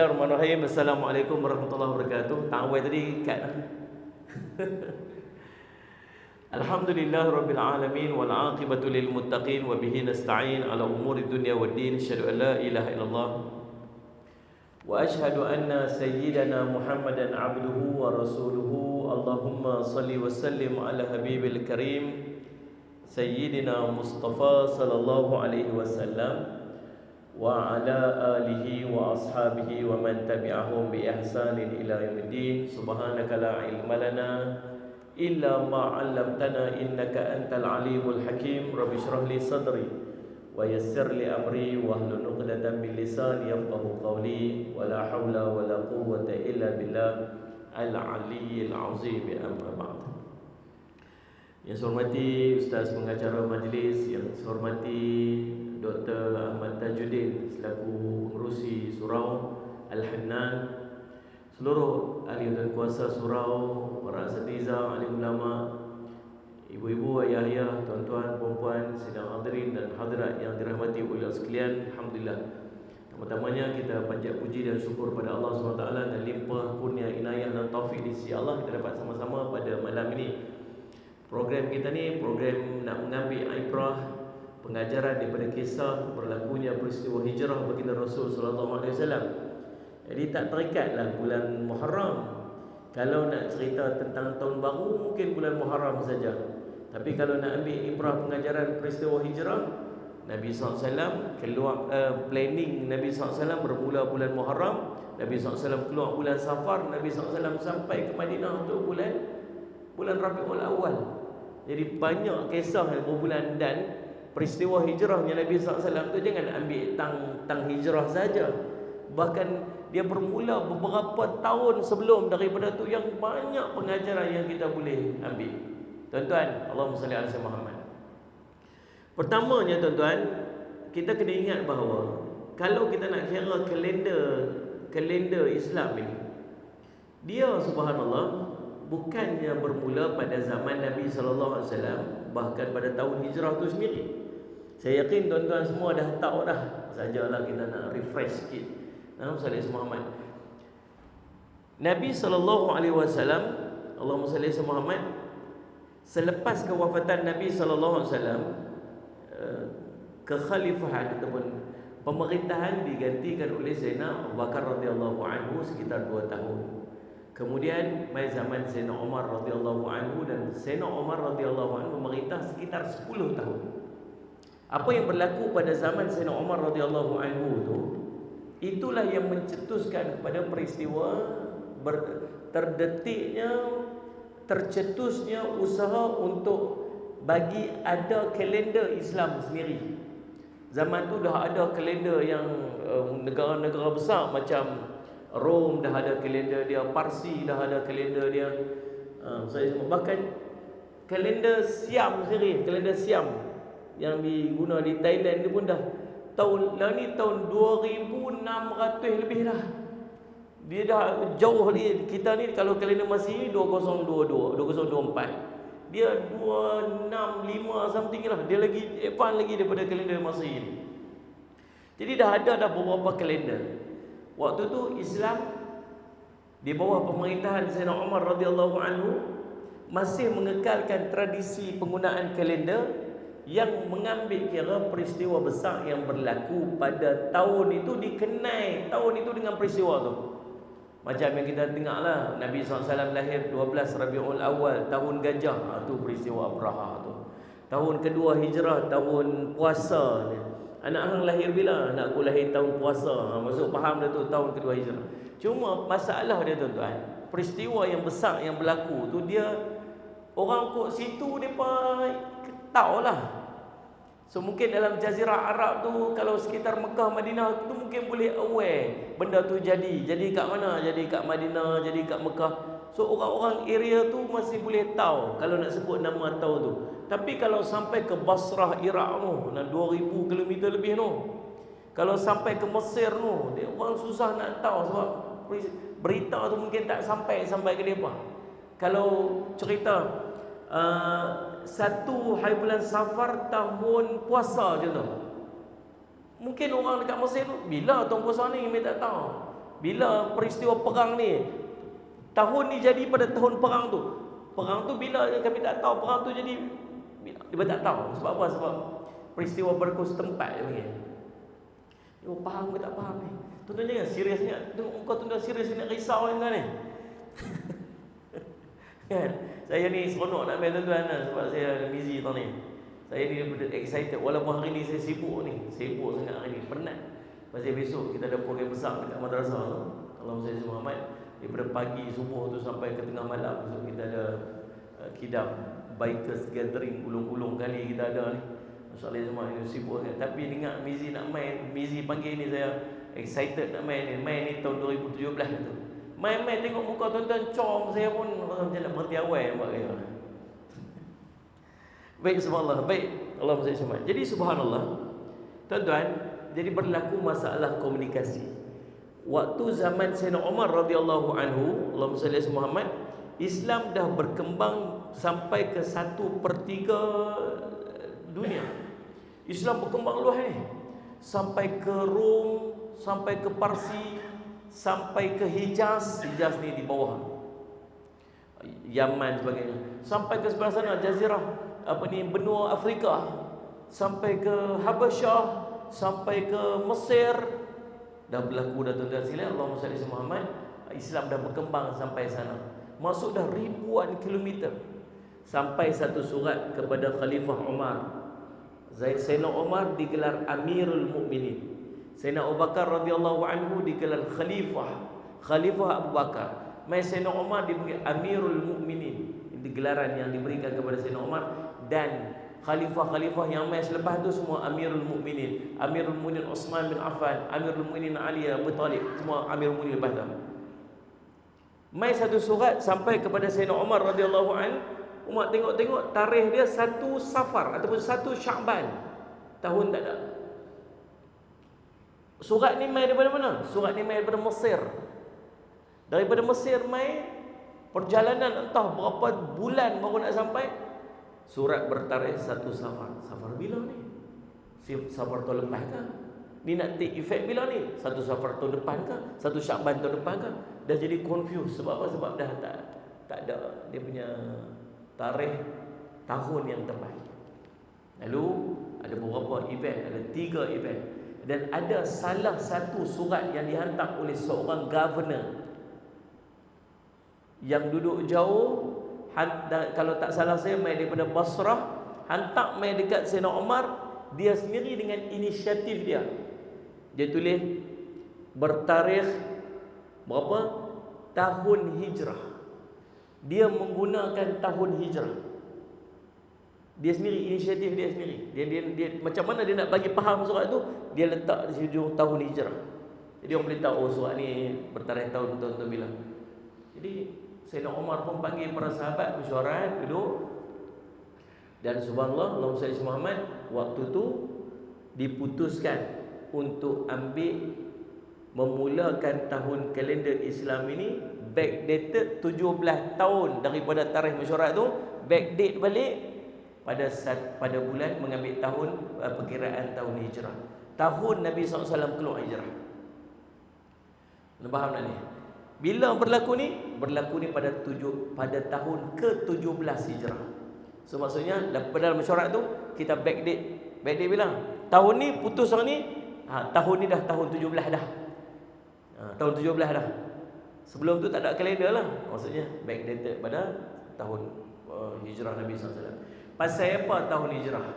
Bismillahirrahmanirrahim. Assalamualaikum warahmatullahi wabarakatuh. Ta'awai tadi kat. Alhamdulillah rabbil alamin wal aqibatu lil muttaqin wa bihi nasta'in ala umuri dunya waddin. Asyhadu an la ilaha illallah wa asyhadu anna sayyidana Muhammadan abduhu wa rasuluhu. Allahumma salli wa sallim ala habibil karim sayyidina Mustafa sallallahu alaihi wasallam wa ala alihi wa ashabihi wa man tabi'ahum bi ihsanin ila yaumiddin. Subhanaka la ilma lana illa ma 'allamtana innaka antal alimul hakim. Rabbi shrah li sadri wa yassir li amri wahlul 'uqdatam min lisani yafqahu qawli. Wa la haula wa la quwwata illa billah al-aliyyil azim. Amma ba'd. Yang saya hormati Ustaz pengacara majlis, yang saya hormati Dr. Ahmad Tajuddin selaku pengerusi surau Al-Hannan, seluruh ahli dan kuasa surau, para asatidzah, ahli ulama, ibu-ibu, ayah-ayah, tuan-tuan, puan-puan, sidang hadirin dan hadirat yang dirahmati oleh sekalian. Alhamdulillah. Pertamanya kita panjat puji dan syukur pada Allah SWT dan limpah kurnia inayah dan taufik di sisi Allah, kita dapat sama-sama pada malam ini. Program kita ni program nak mengambil ibrah, pengajaran daripada kisah berlakunya peristiwa hijrah baginda Rasul sallallahu alaihi wasallam. Jadi tak terikatlah bulan Muharram. Kalau nak cerita tentang tahun baru mungkin bulan Muharram saja. Tapi kalau nak ambil ibrah pengajaran peristiwa hijrah, Nabi SAW keluar planning Nabi SAW bermula bulan Muharram, Nabi SAW keluar bulan Safar, Nabi SAW sampai ke Madinah untuk bulan Rabiul Awal. Jadi banyak kisah yang berbulan dan peristiwa hijrahnya Nabi SAW tu jangan ambil tang hijrah saja. Bahkan dia bermula beberapa tahun sebelum daripada tu yang banyak pengajaran yang kita boleh ambil. Tuan-tuan, Allahumma salli ala Muhammad. Pertamanya tuan-tuan, kita kena ingat bahawa kalau kita nak kira kalender Islam ini, dia subhanallah bukannya bermula pada zaman Nabi sallallahu alaihi wasallam, bahkan pada tahun hijrah tu sendiri. Saya yakin tuan-tuan semua dah tahu dah. Sajalah kita nak refresh sikit. Allahumma salli Muhammad. Nabi sallallahu alaihi wasallam, Allahumma salli Muhammad, selepas kewafatan Nabi sallallahu alaihi wasallam, kekhalifahan ataupun pemerintahan digantikan oleh Sayyidina Abu Bakar radhiyallahu anhu sekitar 2 tahun. Kemudian mai zaman Sayyidina Umar radhiyallahu anhu, dan Sayyidina Umar radhiyallahu anhu memerintah sekitar 10 tahun. Apa yang berlaku pada zaman Sayyidina Umar radhiyallahu anhu tu, itulah yang mencetuskan kepada peristiwa tercetusnya usaha untuk bagi ada kalender Islam sendiri. Zaman tu dah ada kalender yang negara-negara besar macam Rom dah ada kalender dia, Parsi dah ada kalender dia. Bahkan kalender Siam sendiri, kalender Siam yang diguna di Thailand ni pun dah tahun 2600 lebih dah. Dia dah jauh lagi. Kita ni kalau kalender Masih 2022, 2024. Dia 265 something lah. Dia lagi advance lagi daripada kalender Masih ni. Jadi dah ada beberapa kalender. Waktu tu Islam di bawah pemerintahan Sayyidina Umar radhiyallahu anhu masih mengekalkan tradisi penggunaan kalender yang mengambil kira peristiwa besar yang berlaku pada tahun itu, dikenai tahun itu dengan peristiwa tu. Macam yang kita dengar lah, Nabi SAW lahir 12 Rabiul Awal, tahun gajah. Tu peristiwa Abraha tu. Tahun kedua hijrah, tahun puasa ni. Anak hang lahir bila? Anakku lahir tahun puasa. Masuk faham dah tu, tahun kedua hijrah. Cuma masalah dia tuan-tuan, peristiwa yang besar yang berlaku tu, dia orang kat situ mereka tahu lah. So mungkin dalam Jazirah Arab tu, kalau sekitar Mekah, Madinah tu mungkin boleh aware benda tu jadi kat mana, jadi kat Madinah, jadi kat Mekah. So orang-orang area tu masih boleh tahu kalau nak sebut nama tahu tu. Tapi kalau sampai ke Basrah, Iraq tu, 2000 km lebih tu, kalau sampai ke Mesir tu, dia orang susah nak tahu sebab berita tu mungkin tak sampai ke mereka. Kalau cerita 1 hari bulan Safar tahun puasa je tu, mungkin orang dekat Mesir tu, bila tahun puasa ni mereka tak tahu. Bila peristiwa perang ni, tahun ni jadi pada tahun perang tu. Perang tu bila kami tak tahu, perang tu jadi dia tak tahu. Sebab apa? Sebab peristiwa berlaku setempat je panggil. Oh, faham ke tak faham ni? Tuan-tuan jangan seriusnya. Tengok muka tuan-tuan serius nak risau ni tuan ni. Kan? Saya ni seronok nak main tuan-tuan lah, sebab saya ada busy tahun ni. Saya ni excited walaupun hari ni saya sibuk ni. Sibuk sangat hari ni, penat. Pasal besok kita ada program besar dekat madrasah tu. Allahumma salli ala Muhammad. Daripada pagi subuh tu sampai ke tengah malam. So kita ada kidam bikers gathering, ulung-ulung kali kita ada ni. Masya-Allah semua ini sibuk sangat. Tapi dengar Mizi nak main, Mizi panggil ni saya excited nak main ni. Main ni tahun 2017 tu. Main-main tengok muka tuan-tuan com, saya pun macam nak berhenti awal nampak dia. Baik, subhanallah. Baik, Allah SWT. Jadi subhanallah, tuan-tuan, jadi berlaku masalah komunikasi. Waktu zaman Sayyidina Umar radhiyallahu anhu, Allahumma salli ala Muhammad, Islam dah berkembang sampai ke 1/3 dunia. Islam berkembang luas ni. Sampai ke Rom, sampai ke Parsi, sampai ke Hijaz. Hijaz ni di bawah Yaman sebagainya. Sampai ke sebelah sana Jazirah, benua Afrika, sampai ke Habasyah, sampai ke Mesir. Dah berlaku dah tuan-tuan sekalian. Allahumma salli ala Muhammad. Islam dah berkembang sampai sana. Masuk dah ribuan kilometer. Sampai satu surat kepada Khalifah Umar. Sayyidina Umar digelar Amirul Mukminin. Sayyidina Abu Bakar radhiyallahu anhu digelar Khalifah Abu Bakar. Sayyidina Umar diberi Amirul Mukminin. Ini gelaran yang diberikan kepada Sayyidina Umar. Dan khalifah-khalifah yang mai selepas tu semua Amirul Mukminin. Amirul Mukminin Uthman bin Affan, Amirul Mukminin Ali Abu Talib, semua Amirul Mukminin lepas tu. Mai satu surat sampai kepada Sayyidina Umar radhiyallahu anhu. Umar tengok-tengok tarikh dia 1 Safar ataupun 1 Sya'ban. Tahun tak ada. Surat ni mai daripada mana? Surat ni mai daripada Mesir. Daripada Mesir mai, perjalanan entah berapa bulan baru nak sampai. Surat bertarikh 1 Safar. Safar bila ni? Safar tahun lepas ke? Ni nak take effect bila ni? 1 Safar tahun depan ke? 1 Sya'ban tahun depan ke? Dah jadi confused. Sebab apa? Sebab dah tak ada dia punya tarikh tahun yang tepat. Lalu ada beberapa event, ada 3 event. Dan ada salah satu surat yang dihantar oleh seorang governor yang duduk jauh. Kalau tak salah saya mai daripada Basrah, hantar mai dekat Sayyidina Umar. Dia sendiri dengan inisiatif dia. Dia tulis bertarikh berapa? Tahun Hijrah. Dia menggunakan tahun Hijrah. Dia sendiri, inisiatif dia sendiri. Dia macam mana dia nak bagi faham surat tu, dia letak di hujung tahun Hijrah. Jadi orang boleh tahu surat ni bertarikh tahun bila. Jadi Sayyidina Umar pun panggil para sahabat mesyuarat, duduk. Dan subhanallah, Allahumma salli ala Muhammad, waktu tu diputuskan untuk memulakan tahun kalender Islam ini backdated 17 tahun daripada tarikh mesyuarat tu, backdate balik pada bulan mengambil tahun perkiraan tahun Hijrah. Tahun Nabi SAW keluar hijrah. Anda faham tak ni? Bila berlaku ni? Berlaku ni pada tahun ke-17 Hijrah. So maksudnya dalam mesyuarat tu kita backdate. Backdate bila? Tahun ni putus orang ni, tahun ni dah tahun 17 dah. Tahun 17 dah. Sebelum tu tak ada kalender lah. Maksudnya backdated pada tahun hijrah Nabi SAW. Pasal apa tahun hijrah?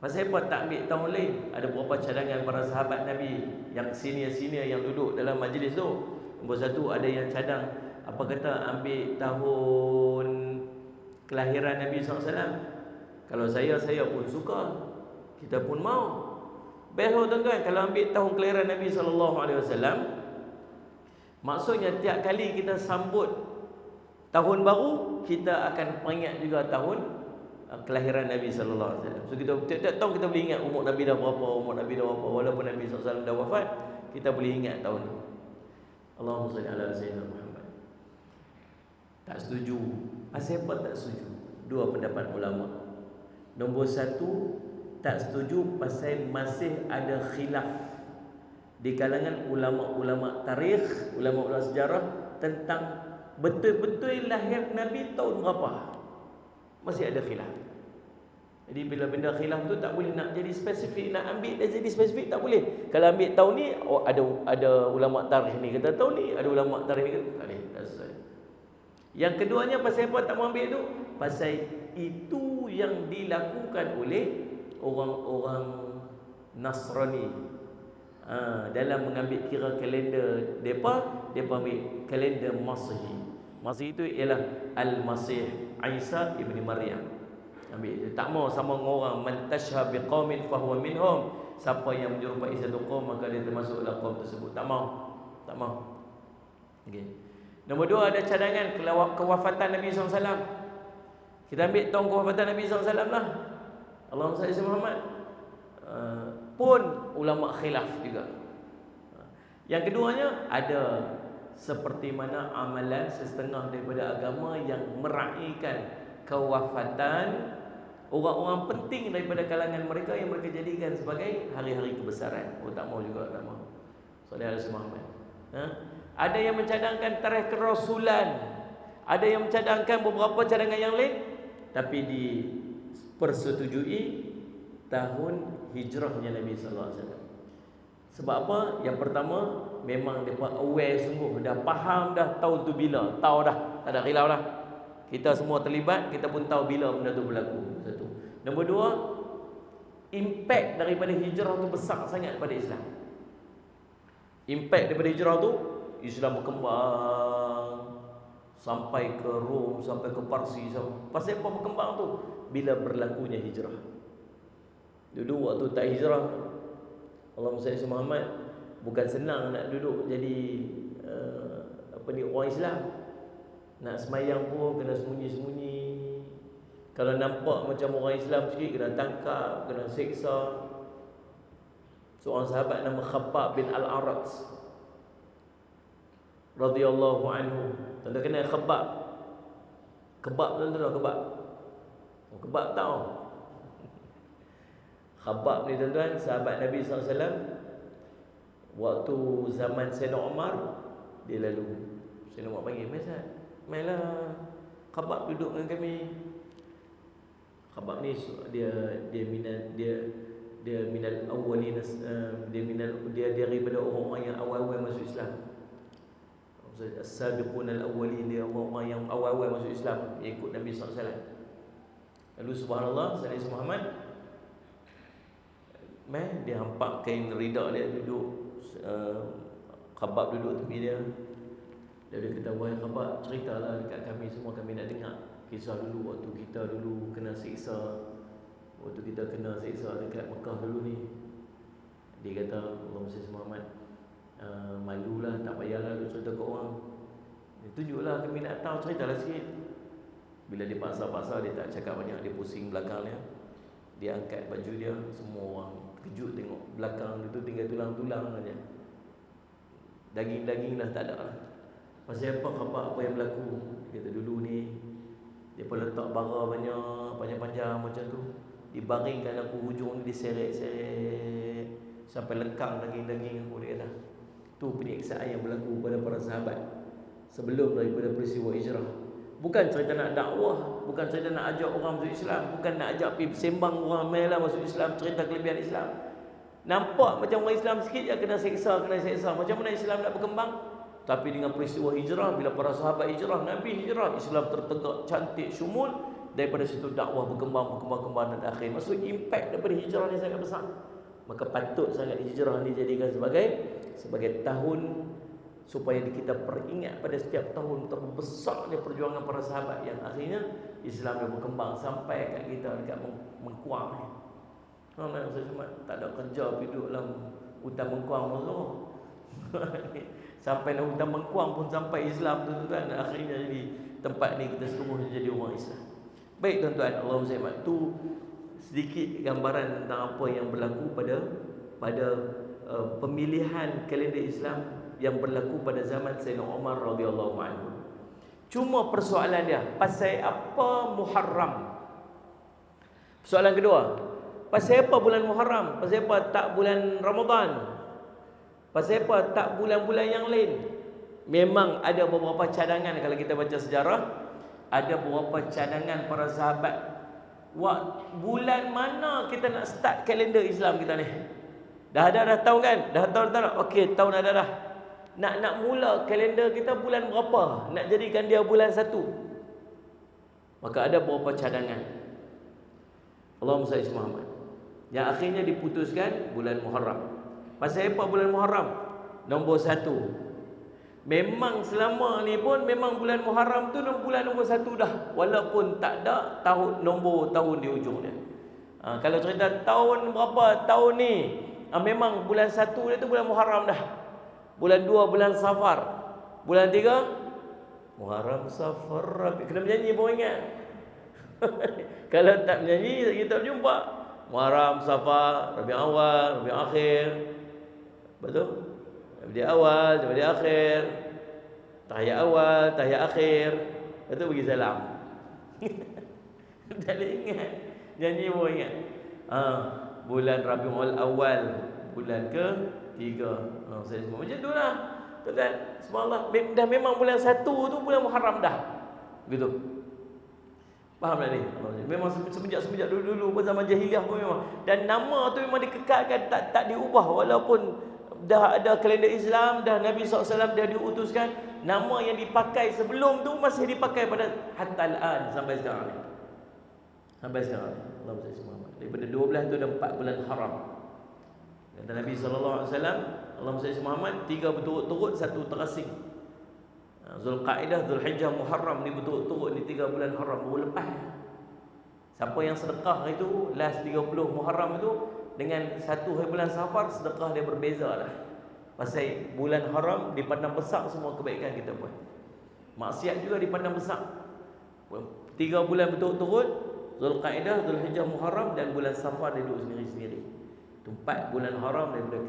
Pasal apa tak ambil tahun lain? Ada beberapa cadangan para sahabat Nabi yang senior-senior yang duduk dalam majlis tu. Nombor 1 ada yang cadang, apa kata ambil tahun kelahiran Nabi SAW. Kalau saya pun suka, kita pun mau. Best tuan-tuan, kalau ambil tahun kelahiran Nabi SAW, maksudnya tiap kali kita sambut tahun baru, kita akan peringat juga tahun kelahiran Nabi SAW. So kita tiap tahun kita boleh ingat umur Nabi dah berapa, walaupun Nabi SAW dah wafat, kita boleh ingat tahun tu. Allahumma salli ala Sayyidina Muhammad. Tak setuju. Asal apa tak setuju? 2 pendapat ulama. Nombor 1, tak setuju pasal masih ada khilaf di kalangan ulama-ulama tarikh, ulama-ulama sejarah tentang betul-betul lahir Nabi tahun berapa. Masih ada khilaf. Jadi bila benda khilaf tu tak boleh nak jadi spesifik, nak ambil dia jadi spesifik tak boleh. Kalau ambil tahun ni, oh, ada ulama tarikh ni kata tahun ni, ada ulama tarikh ni kata tak boleh, tak sesuai. Yang keduanya pasal apa tak mau ambil tu? Pasal itu yang dilakukan oleh orang-orang Nasrani. Dalam mengambil kira kalender depa ambil kalender Masihi. Masihi itu ialah Al-Masih Isa ibni Maryam. Ambil tak mau sama dengan orang man tashha biqaumin fahuwa minhum. Siapa yang menyerupai satu kaum maka dia termasuk dalam kaum tersebut. Tak mau. Okey. Nombor 2 ada cadangan kewafatan Nabi SAW. Kita ambil tahun kewafatan Nabi SAW lah. Allahumma salli ala Muhammad. Pun ulama khilaf juga. Yang keduanya ada seperti mana amalan setengah daripada agama yang meraihkan kewafatan orang-orang penting daripada kalangan mereka yang mereka jadikan sebagai hari-hari kebesaran. Oh tak mau juga, tak mau. Saudara Muhammad. Ada yang mencadangkan tarikh kerasulan, ada yang mencadangkan beberapa cadangan yang lain, tapi dipersetujui tahun hijrahnya Nabi sallallahu alaihi wasallam. Sebab apa? Yang pertama, memang depa aware sungguh, dah faham dah tahun tu bila, tahu dah, tak ada khilaf dah. Kita semua terlibat, kita pun tahu bila benda tu berlaku. Satu. Nombor 2, impact daripada hijrah tu besar sangat pada Islam. Impact daripada hijrah tu, Islam berkembang sampai ke Rom, sampai ke Parsi. Pasal apa berkembang tu? Bila berlakunya hijrah. Dulu waktu tak hijrah, Allahumma salli ala Muhammad, bukan senang nak duduk jadi orang Islam. Nak semayang pun kena sembunyi-sembunyi. Kalau nampak macam orang Islam sikit, kena tangkap, kena seksa. Seorang sahabat nama Khabbab bin Al-Arat radhiyallahu anhu. Tuan-tuan kenal Khabbab? Kebab tuan-tuan, kebab. Kebab tahu? Khabbab ni tuan-tuan, sahabat Nabi SAW. Waktu zaman Sayyidina Umar, dia lalu. Sayyidina Umar panggil, "Mailah, Khabbab duduk dengan kami." Khabbab ni dia minal awwalin, dia daripada orang-orang yang awal-awal masuk Islam. As-sabiqun al-awwalin, dia orang-orang yang awal-awal masuk Islam, ikut Nabi SAW. Lalu subhanallah, sallallahu alaihi Muhammad, dia hampak kain rida dia, duduk. Khabbab duduk tepi dia. Dia kata, "Wahai Khabbab, ceritalah dekat kami semua, kami nak dengar kisah dulu waktu kita dulu kena siksa, waktu kita kena siksa dekat Mekah dulu ni." Dia kata, "Allahumma salli Muhammad, malulah, tak payahlah lu cerita ke orang. Tunjuklah, kami nak tahu, ceritalah sikit." Bila dia paksa-paksa, dia tak cakap banyak, dia pusing belakangnya. Dia angkat baju dia, semua orang terkejut tengok belakang dia tu tinggal tulang-tulang saja. Daging-daging dah tak ada lah. Pasal apa Khabbab, apa yang berlaku? Dia kata, "Dulu ni dia pun letak bara banyak, panjang-panjang macam tu. Dibaringkan aku, hujung ni diseret-seret sampai lekang daging-daging aku." Dia kata, tu penyiksaan yang berlaku pada para sahabat sebelum daripada peristiwa hijrah. Bukan cerita nak dakwah, bukan cerita nak ajak orang masuk Islam, bukan nak ajak pergi sembang orang mailah masuk Islam, cerita kelebihan Islam. Nampak macam orang Islam sikit je kena seksa. Macam mana Islam nak berkembang? Tapi dengan peristiwa hijrah, bila para sahabat hijrah, Nabi hijrah, Islam tertegak, cantik, syumul. Daripada situ dakwah berkembang dan akhir. Maksud impact daripada hijrah ni sangat besar. Maka patut sangat hijrah ni dijadikan sebagai tahun supaya kita peringat pada setiap tahun betapa besarnya perjuangan para sahabat yang akhirnya Islam dah berkembang sampai kat kita dekat Mengkuang ni. Saya cuma tak ada kerja, duduk dalam hutan Mengkuang masuk. Sampai dalam hutan Mengkuang pun sampai Islam tu kan, akhirnya jadi tempat ni kita seluruhnya jadi orang Islam. Baik tuan-tuan, Allahumma salli. Tu sedikit gambaran tentang apa yang berlaku pada pemilihan kalender Islam yang berlaku pada zaman Sayyidina Umar radhiyallahu anhu. Cuma persoalan dia, pasal apa Muharram? Soalan kedua, pasal apa bulan Muharram? Pasal apa tak bulan Ramadan? Pasal apa? Tak bulan-bulan yang lain. Memang ada beberapa cadangan. Kalau kita baca sejarah, ada beberapa cadangan para sahabat. Bulan mana kita nak start kalender Islam kita ni? Dah tahu kan? Dah tahu tak? Okey, tahun ada dah. Nak mula kalender kita bulan berapa? Nak jadikan dia bulan 1. Maka ada beberapa cadangan. Allahumma salli Muhammad. Yang akhirnya diputuskan bulan Muharram. Pasal apa bulan Muharram? Nombor 1. Memang selama ni pun memang bulan Muharram tu bulan nombor 1 dah. Walaupun tak ada nombor tahun di ujung dia. Kalau cerita tahun berapa tahun ni, memang bulan 1 dia tu bulan Muharram dah. Bulan 2 bulan Safar. Bulan 3 Muharram, Safar, Rabi. Kena menyanyi pun ingat. Kalau tak menyanyi kita berjumpa. Muharram, Safar, Rabi Awal, Rabi Akhir. Betul? Rabi Awal, Rabi Akhir. Tahiyat awal, tahiyat akhir. Betul bagi salam. Tak boleh ingat. Nyanyi pun ingat. Bulan Rabiul Awal, bulan ke-3. Saya semua macam tu lah. Betul kan? Subhanallah. Dah memang bulan 1 tu bulan Muharram dah. Gitu. Faham tak ni? Memang semenjak dulu-dulu pun zaman jahiliah pun memang. Dan nama tu memang dikekalkan, tak diubah. Walaupun dah ada kalender Islam, dah Nabi SAW dah diutuskan, nama yang dipakai sebelum tu masih dipakai pada hatta al-an sampai sekarang ni. Sampai sekarang ni. Allahumma salli Muhammad. Daripada 12 tu ada 4 bulan haram. Kata Nabi SAW, Allahumma salli Muhammad, 3 berturut-turut, 1 terasing. Zulqaidah, Zulhijjah, Muharram ni berturut-turut ni 3 bulan haram baru lepas. Siapa yang sedekah itu last 30 Muharram itu dengan 1 hari bulan Safar, sedekah dia berbeza lah. Pasal bulan haram dipandang besar semua kebaikan kita buat. Maksiat juga dipandang besar. 3 bulan berturut-turut, Zulqaidah, Zulhijjah, Muharram, dan bulan Safar dia duduk sendiri-sendiri. Itu 4 bulan haram daripada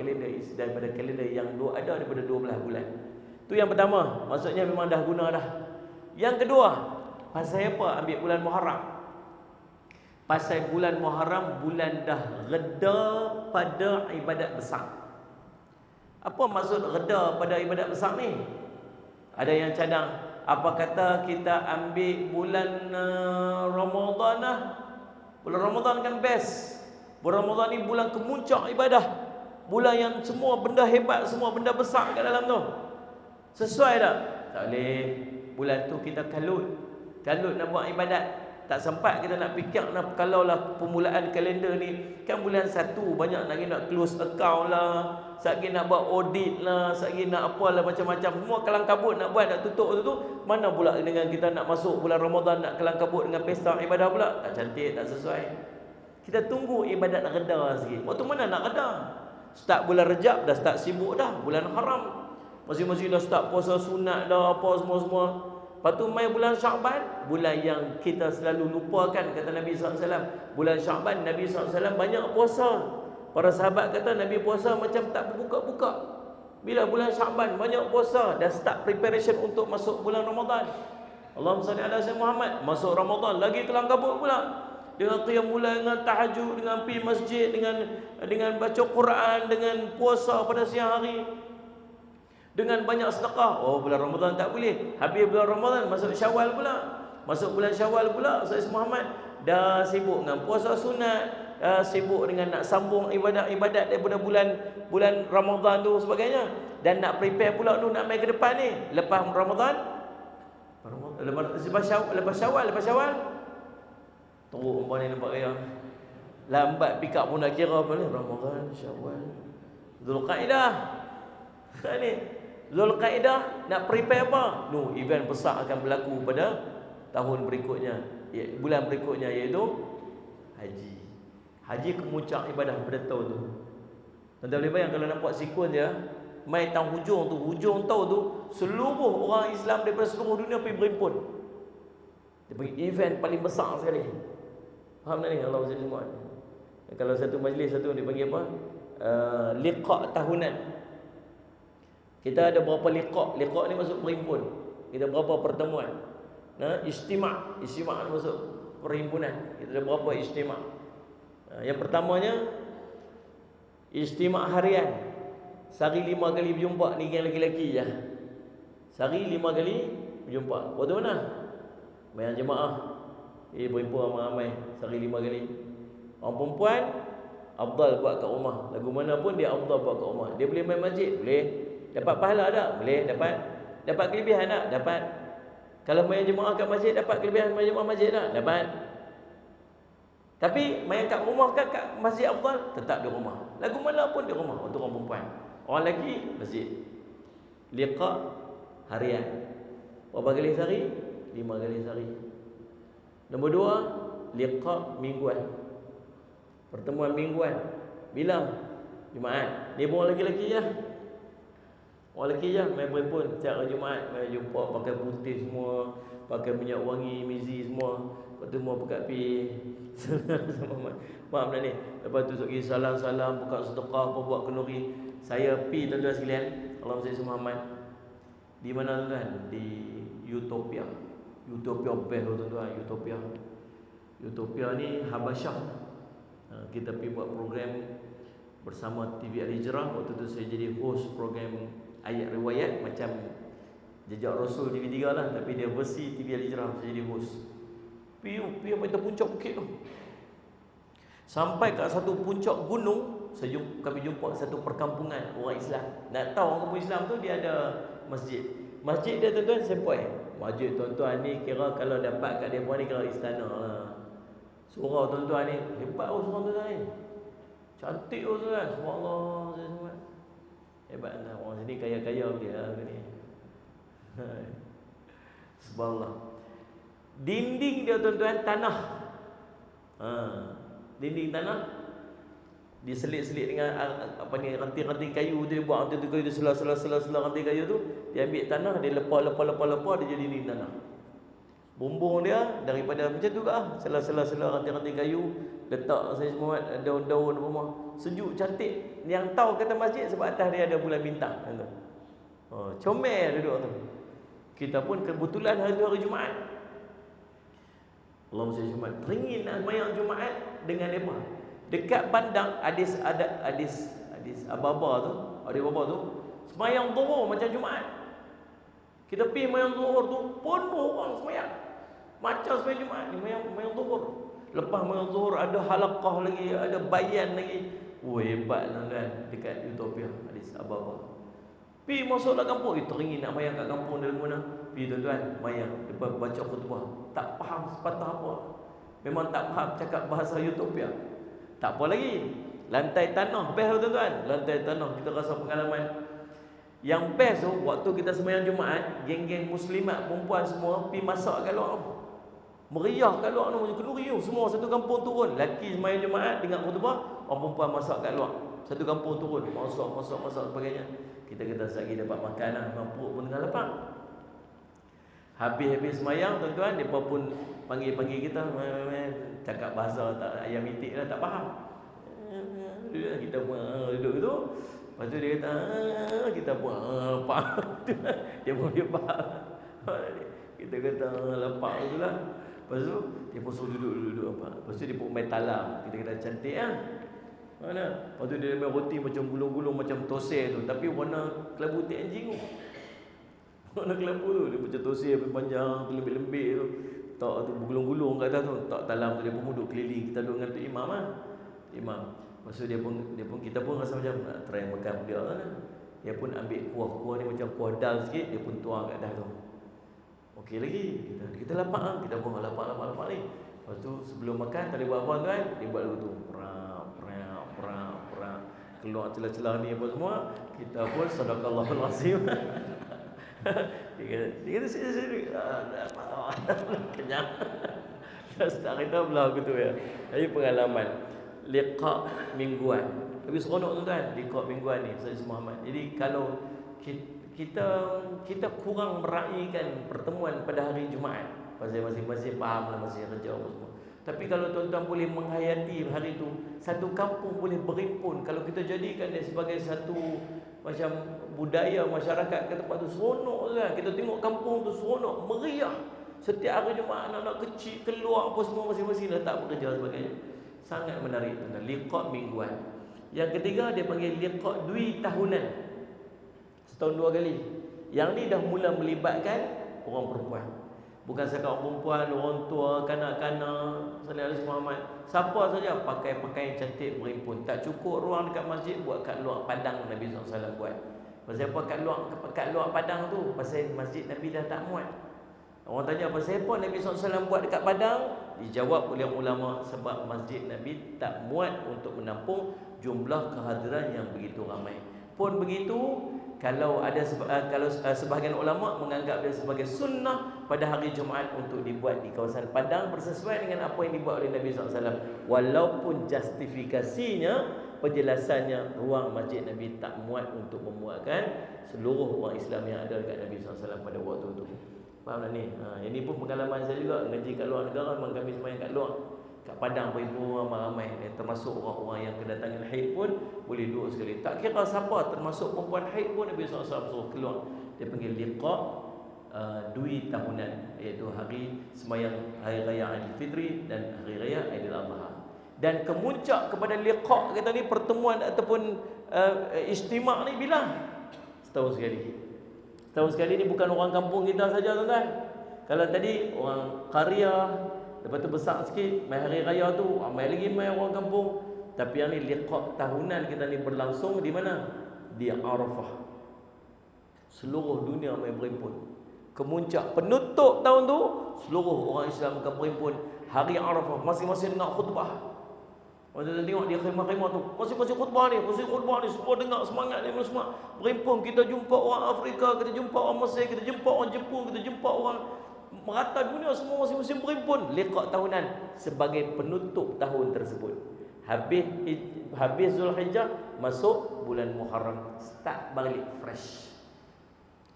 kalender yang ada daripada 12 bulan. Itu yang pertama, maksudnya memang dah guna dah. Yang kedua, pasal apa ambil bulan Muharram? Pasal bulan Muharram bulan dah reda pada ibadat besar. Apa maksud reda pada ibadat besar ni? Ada yang cadang, apa kata kita ambil bulan Ramadan lah. Bulan Ramadan kan best. Bulan Ramadan ni bulan kemuncak ibadah. Bulan yang semua benda hebat, semua benda besar kat dalam tu. Sesuai tak? Tak boleh. Bulan tu kita kalut nak buat ibadat. Tak sempat kita nak fikir nak, kalaulah permulaan kalender ni kan bulan 1 banyak nak close account lah, satgi nak buat audit lah, satgi nak apalah macam-macam, semua kelang kabut nak buat, nak tutup tu. Mana pula dengan kita nak masuk bulan Ramadan nak kelang kabut dengan pesta ibadah pula? Tak cantik, tak sesuai. Kita tunggu ibadat nak reda sikit. Waktu mana nak reda? Start bulan Rejab dah start sibuk dah, bulan haram. Masing-masing dah start puasa sunat dah, apa semua-semua. Lepas tu mai bulan Syaban, bulan yang kita selalu lupakan, kata Nabi SAW. Bulan Syaban Nabi SAW banyak puasa. Para sahabat kata Nabi puasa macam tak berbuka-buka. Bila bulan Syaban banyak puasa, dah start preparation untuk masuk bulan Ramadan. Allahumma salli ala sayyidina Muhammad. Masuk Ramadan lagi kelang kabut pula. Dengan qiyamul lail, dengan tahajud, dengan pergi masjid, dengan baca Quran, dengan puasa pada siang hari, dengan banyak sedekah. Oh, bulan Ramadan tak boleh. Habis bulan Ramadan masuk Syawal pula. Masuk bulan Syawal pula Ustaz Muhammad dah sibuk dengan puasa sunat, sibuk dengan nak sambung ibadat-ibadat daripada bulan Ramadan tu sebagainya, dan nak prepare pula tu nak mai ke depan ni. Lepas Ramadan, lepas Syawal teruk umpah ni nampak kaya. Lambat pick up pun nak kira apa ni, Ramadan, Syawal, Zulqaidah. Ni Zulqaidah nak prepare apa? Event besar akan berlaku pada tahun berikutnya, bulan berikutnya, iaitu haji. Haji kemuncak ibadah pada tahun tu. Tuan-tuan boleh bayang kalau nampak sequence dia, mai tahun hujung tahun tu, seluruh orang Islam daripada seluruh dunia pergi berhimpun. Dia pergi event paling besar sekali. Faham tak ni? Allah SWT. Kalau satu majlis satu dia panggil apa? Liqa tahunan. Kita ada berapa liqa? Liqa ni masuk perhimpun. Kita berapa pertemuan? Istimak ni masuk perhimpunan. Kita ada berapa istimak? Yang pertamanya istimak harian. sehari 5 kali berjumpa ni yang lelaki-lelaki je. Sehari 5 kali berjumpa. Waktu mana? Main jemaah. Berjumpa ramai-ramai sehari 5 kali. Orang perempuan afdal buat kat rumah. Lagu mana pun dia afdal buat kat rumah. Dia boleh main masjid? Boleh. Dapat pahala tak? Boleh. Dapat kelebihan tak? Dapat. Kalau main jemaah kat masjid, dapat kelebihan main jemaah masjid tak? Dapat. Tapi main kat rumah kat masjid afdal? Tetap di rumah. Lagu mana pun di rumah untuk orang perempuan. Orang lelaki masjid. Liqa harian. Berapa kali sehari? 5 kali sehari. Nombor 2, liqa mingguan. Pertemuan mingguan. Bila? Jumaat. Dia pun orang lelaki je. Orang lelaki je main pun setiap hari Jumaat main jumpa pakai putih semua, pakai minyak wangi, mizi semua. Lepas tu mau pekat pi. Maaf dah ni. Lepas tu pergi salam-salam, buka sedekah, apa buat kenduri. Saya pi tuan-tuan sekalian. Allahumma salli Muhammad. Di mana tuan? Di Utopia. Utopia best tuan-tuan, Utopia. Utopia ni Habasyah. Kita pergi buat program bersama TV Al-Hijrah. Waktu tu saya jadi host program ayat riwayat macam Jejak Rasul TV3 lah, tapi dia versi TV Al-Hijrah. Saya jadi host. Pergi sampai terpuncak bukit tu. Sampai kat satu puncak gunung, kami jumpa satu perkampungan orang Islam. Nak tahu orang kampung Islam tu dia ada masjid. Masjid dia tuan-tuan sempoi. Masjid tuan-tuan ni kira kalau dapat kat dia ni kira istana lah. Surau tuan-tuan ni hebat surau tuan-tuan ni. Cantik tuan-tuan. Subhanallah. Hebat lah. Orang sini kaya-kaya dia ni. Subhanallah. Dinding dia tuan-tuan tanah. Dinding tanah diselit-selit dengan apa ni, ranting-ranting kayu tu. Dia buat ranting kayu tu, sela-sela ranting kayu tu, dia ambil tanah, dia lepas dia jadi dinding tanah. Bumbung dia daripada macam tu ke sela-sela ranting-ranting kayu, letak saya semua daun-daun rumah. Sejuk, cantik. Yang tahu kata masjid sebab atas dia ada bulan bintang tu. Comel duduk tu. Kita pun kebetulan hari tu hari Jumaat. Allahumma salli Jumaat. Teringin nak sembahyang Jumaat dengan mereka. Dekat bandang hadis Ababa tu, sembahyang zuhur macam Jumaat. Kita pergi sembahyang zuhur tu, penuh orang sembahyang. Macam sembahyang Jumaat ni, sembahyang zuhur. Lepas sembahyang zuhur ada halaqah lagi, ada bayan lagi. Hebat kan dekat Utopia hadis Ababa. Pergi masuk dalam kampung, teringin nak sembahyang kat kampung dalam mana. Pergi tuan-tuan, sembahyang. Lepas baca khutbah, tak faham sepatah apa. Memang tak faham cakap bahasa Utopia. Tak apa lagi. Lantai tanah best tuan-tuan. Lantai tanah kita rasa pengalaman. Yang best tu waktu kita sembahyang Jumaat, geng-geng muslimat perempuan semua pergi masak kat luar. Meriah kat luar tu macam kenduri tu. Semua satu kampung turun. Laki sembahyang Jumaat dengar khutbah, orang perempuan masak kat luar. Satu kampung turun, masak sebagainya. Kita kata lagi dapat makan lah, memang perut pun tengah lapang. Habis sembahyang tuan-tuan, mereka pun panggil kita, cakap bahasa tak ayam itik lah, tak faham. Kita pun duduk tu. Lepas tu dia kata, kita pun faham. Dia pun faham. Kita kata lepak tu lah. Lepas tu dia pun suruh duduk. Lepas tu dia pun main talam. Kita kata cantik lah. Mana? Lepas tu dia main roti macam gulung-gulung macam tosai tu, tapi warna kelabu tek anjing tu. Warna kelabu tu dia macam tosai panjang, lembik-lembik tu. Tak tu bergulung-gulung kat atas tu. Tak talam tu dia pun duduk keliling. Kita duduk dengan tu imam lah. Imam. Lepas tu dia pun kita pun rasa macam nak try makan dia lah. Dia pun ambil kuah-kuah ni macam kuah dal sikit, dia pun tuang kat atas tu. Okey lagi. Kita lapar lah. Kita pun lapar ni. Lepas tu sebelum makan tak boleh buat apa tuan, dia buat lagu tu. Perang. Keluar celah-celah ni apa semua. Kita pun sadaqallahul azim. Dia kata sini. Kenyang. Ustaz kita belah aku tu ya. Jadi pengalaman liqa mingguan. Tapi seronok tuan-tuan liqa mingguan ni Ustaz Muhammad. Jadi kalau kita kurang meraihkan pertemuan pada hari Jumaat. Pasal masing-masing faham lah, masih kerja apa semua. Tapi kalau tuan-tuan boleh menghayati hari itu, satu kampung boleh berimpun. Kalau kita jadikan dia sebagai satu macam budaya masyarakat ke tempat tu, seronok kan. Kita tengok kampung tu seronok, meriah. Setiap hari Jumaat anak-anak kecil keluar apa semua masing-masing letak bekerja sebagainya. Sangat menarik tuan-tuan. Liqa mingguan. Yang ketiga dia panggil liqa dui tahunan. Setahun 2 kali. Yang ni dah mula melibatkan orang perempuan. Bukan sekadar orang perempuan, orang tua, kanak-kanak, sallallahu alaihi Muhammad. Siapa saja pakai pakaian cantik berhimpun. Tak cukup ruang dekat masjid, buat kat luar padang Nabi SAW buat. Pasal apa kat luar padang tu? Pasal masjid Nabi dah tak muat. Orang tanya pasal apa Nabi SAW buat dekat padang? Dijawab oleh ulama, sebab masjid Nabi tak muat untuk menampung jumlah kehadiran yang begitu ramai. Pun begitu, kalau sebahagian ulama menganggap dia sebagai sunnah pada hari Jumaat untuk dibuat di kawasan padang bersesuaian dengan apa yang dibuat oleh Nabi SAW. Walaupun justifikasinya, penjelasannya, ruang masjid Nabi tak muat untuk memuatkan seluruh orang Islam yang ada dekat Nabi SAW pada waktu itu. Faham tak ni? Yang ni pun pengalaman saya juga. Ngaji kat luar negara, memang kami sembahyang kat luar, kat padang beribu ramai-ramai. Termasuk orang-orang yang kedatangan haid pun boleh duduk sekali. Tak kira siapa, termasuk perempuan haid pun Nabi SAW suruh keluar. Dia panggil liqa dui tahunan, iaitu hari sembahyang hari raya Aidilfitri dan hari raya Aidiladha. Dan kemuncak kepada liqa kita ni, pertemuan ataupun istimak ni bila? Setahun sekali. Setahun sekali ni bukan orang kampung kita saja, tuan-tuan. Kalau tadi orang karya, lepas tu besar sikit, mai hari raya tu ramai lagi mai orang kampung. Tapi yang ni liqa tahunan kita ni berlangsung di mana? Di Arafah. Seluruh dunia mai berhimpun. Kemuncak penutup tahun tu, seluruh orang Islam akan berhimpun hari Arafah, masing-masing nak khutbah. Kita tengok di khemah-khemah tu, masing-masing khutbah ni, semua dengar semangat ni semua. Berhimpun, kita jumpa orang Afrika, kita jumpa orang Mesir, kita jumpa orang Jepun, kita jumpa orang merata dunia, semua masing-masing berhimpun. Liqa tahunan sebagai penutup tahun tersebut. Habis Zulhijjah, masuk bulan Muharram, start balik fresh.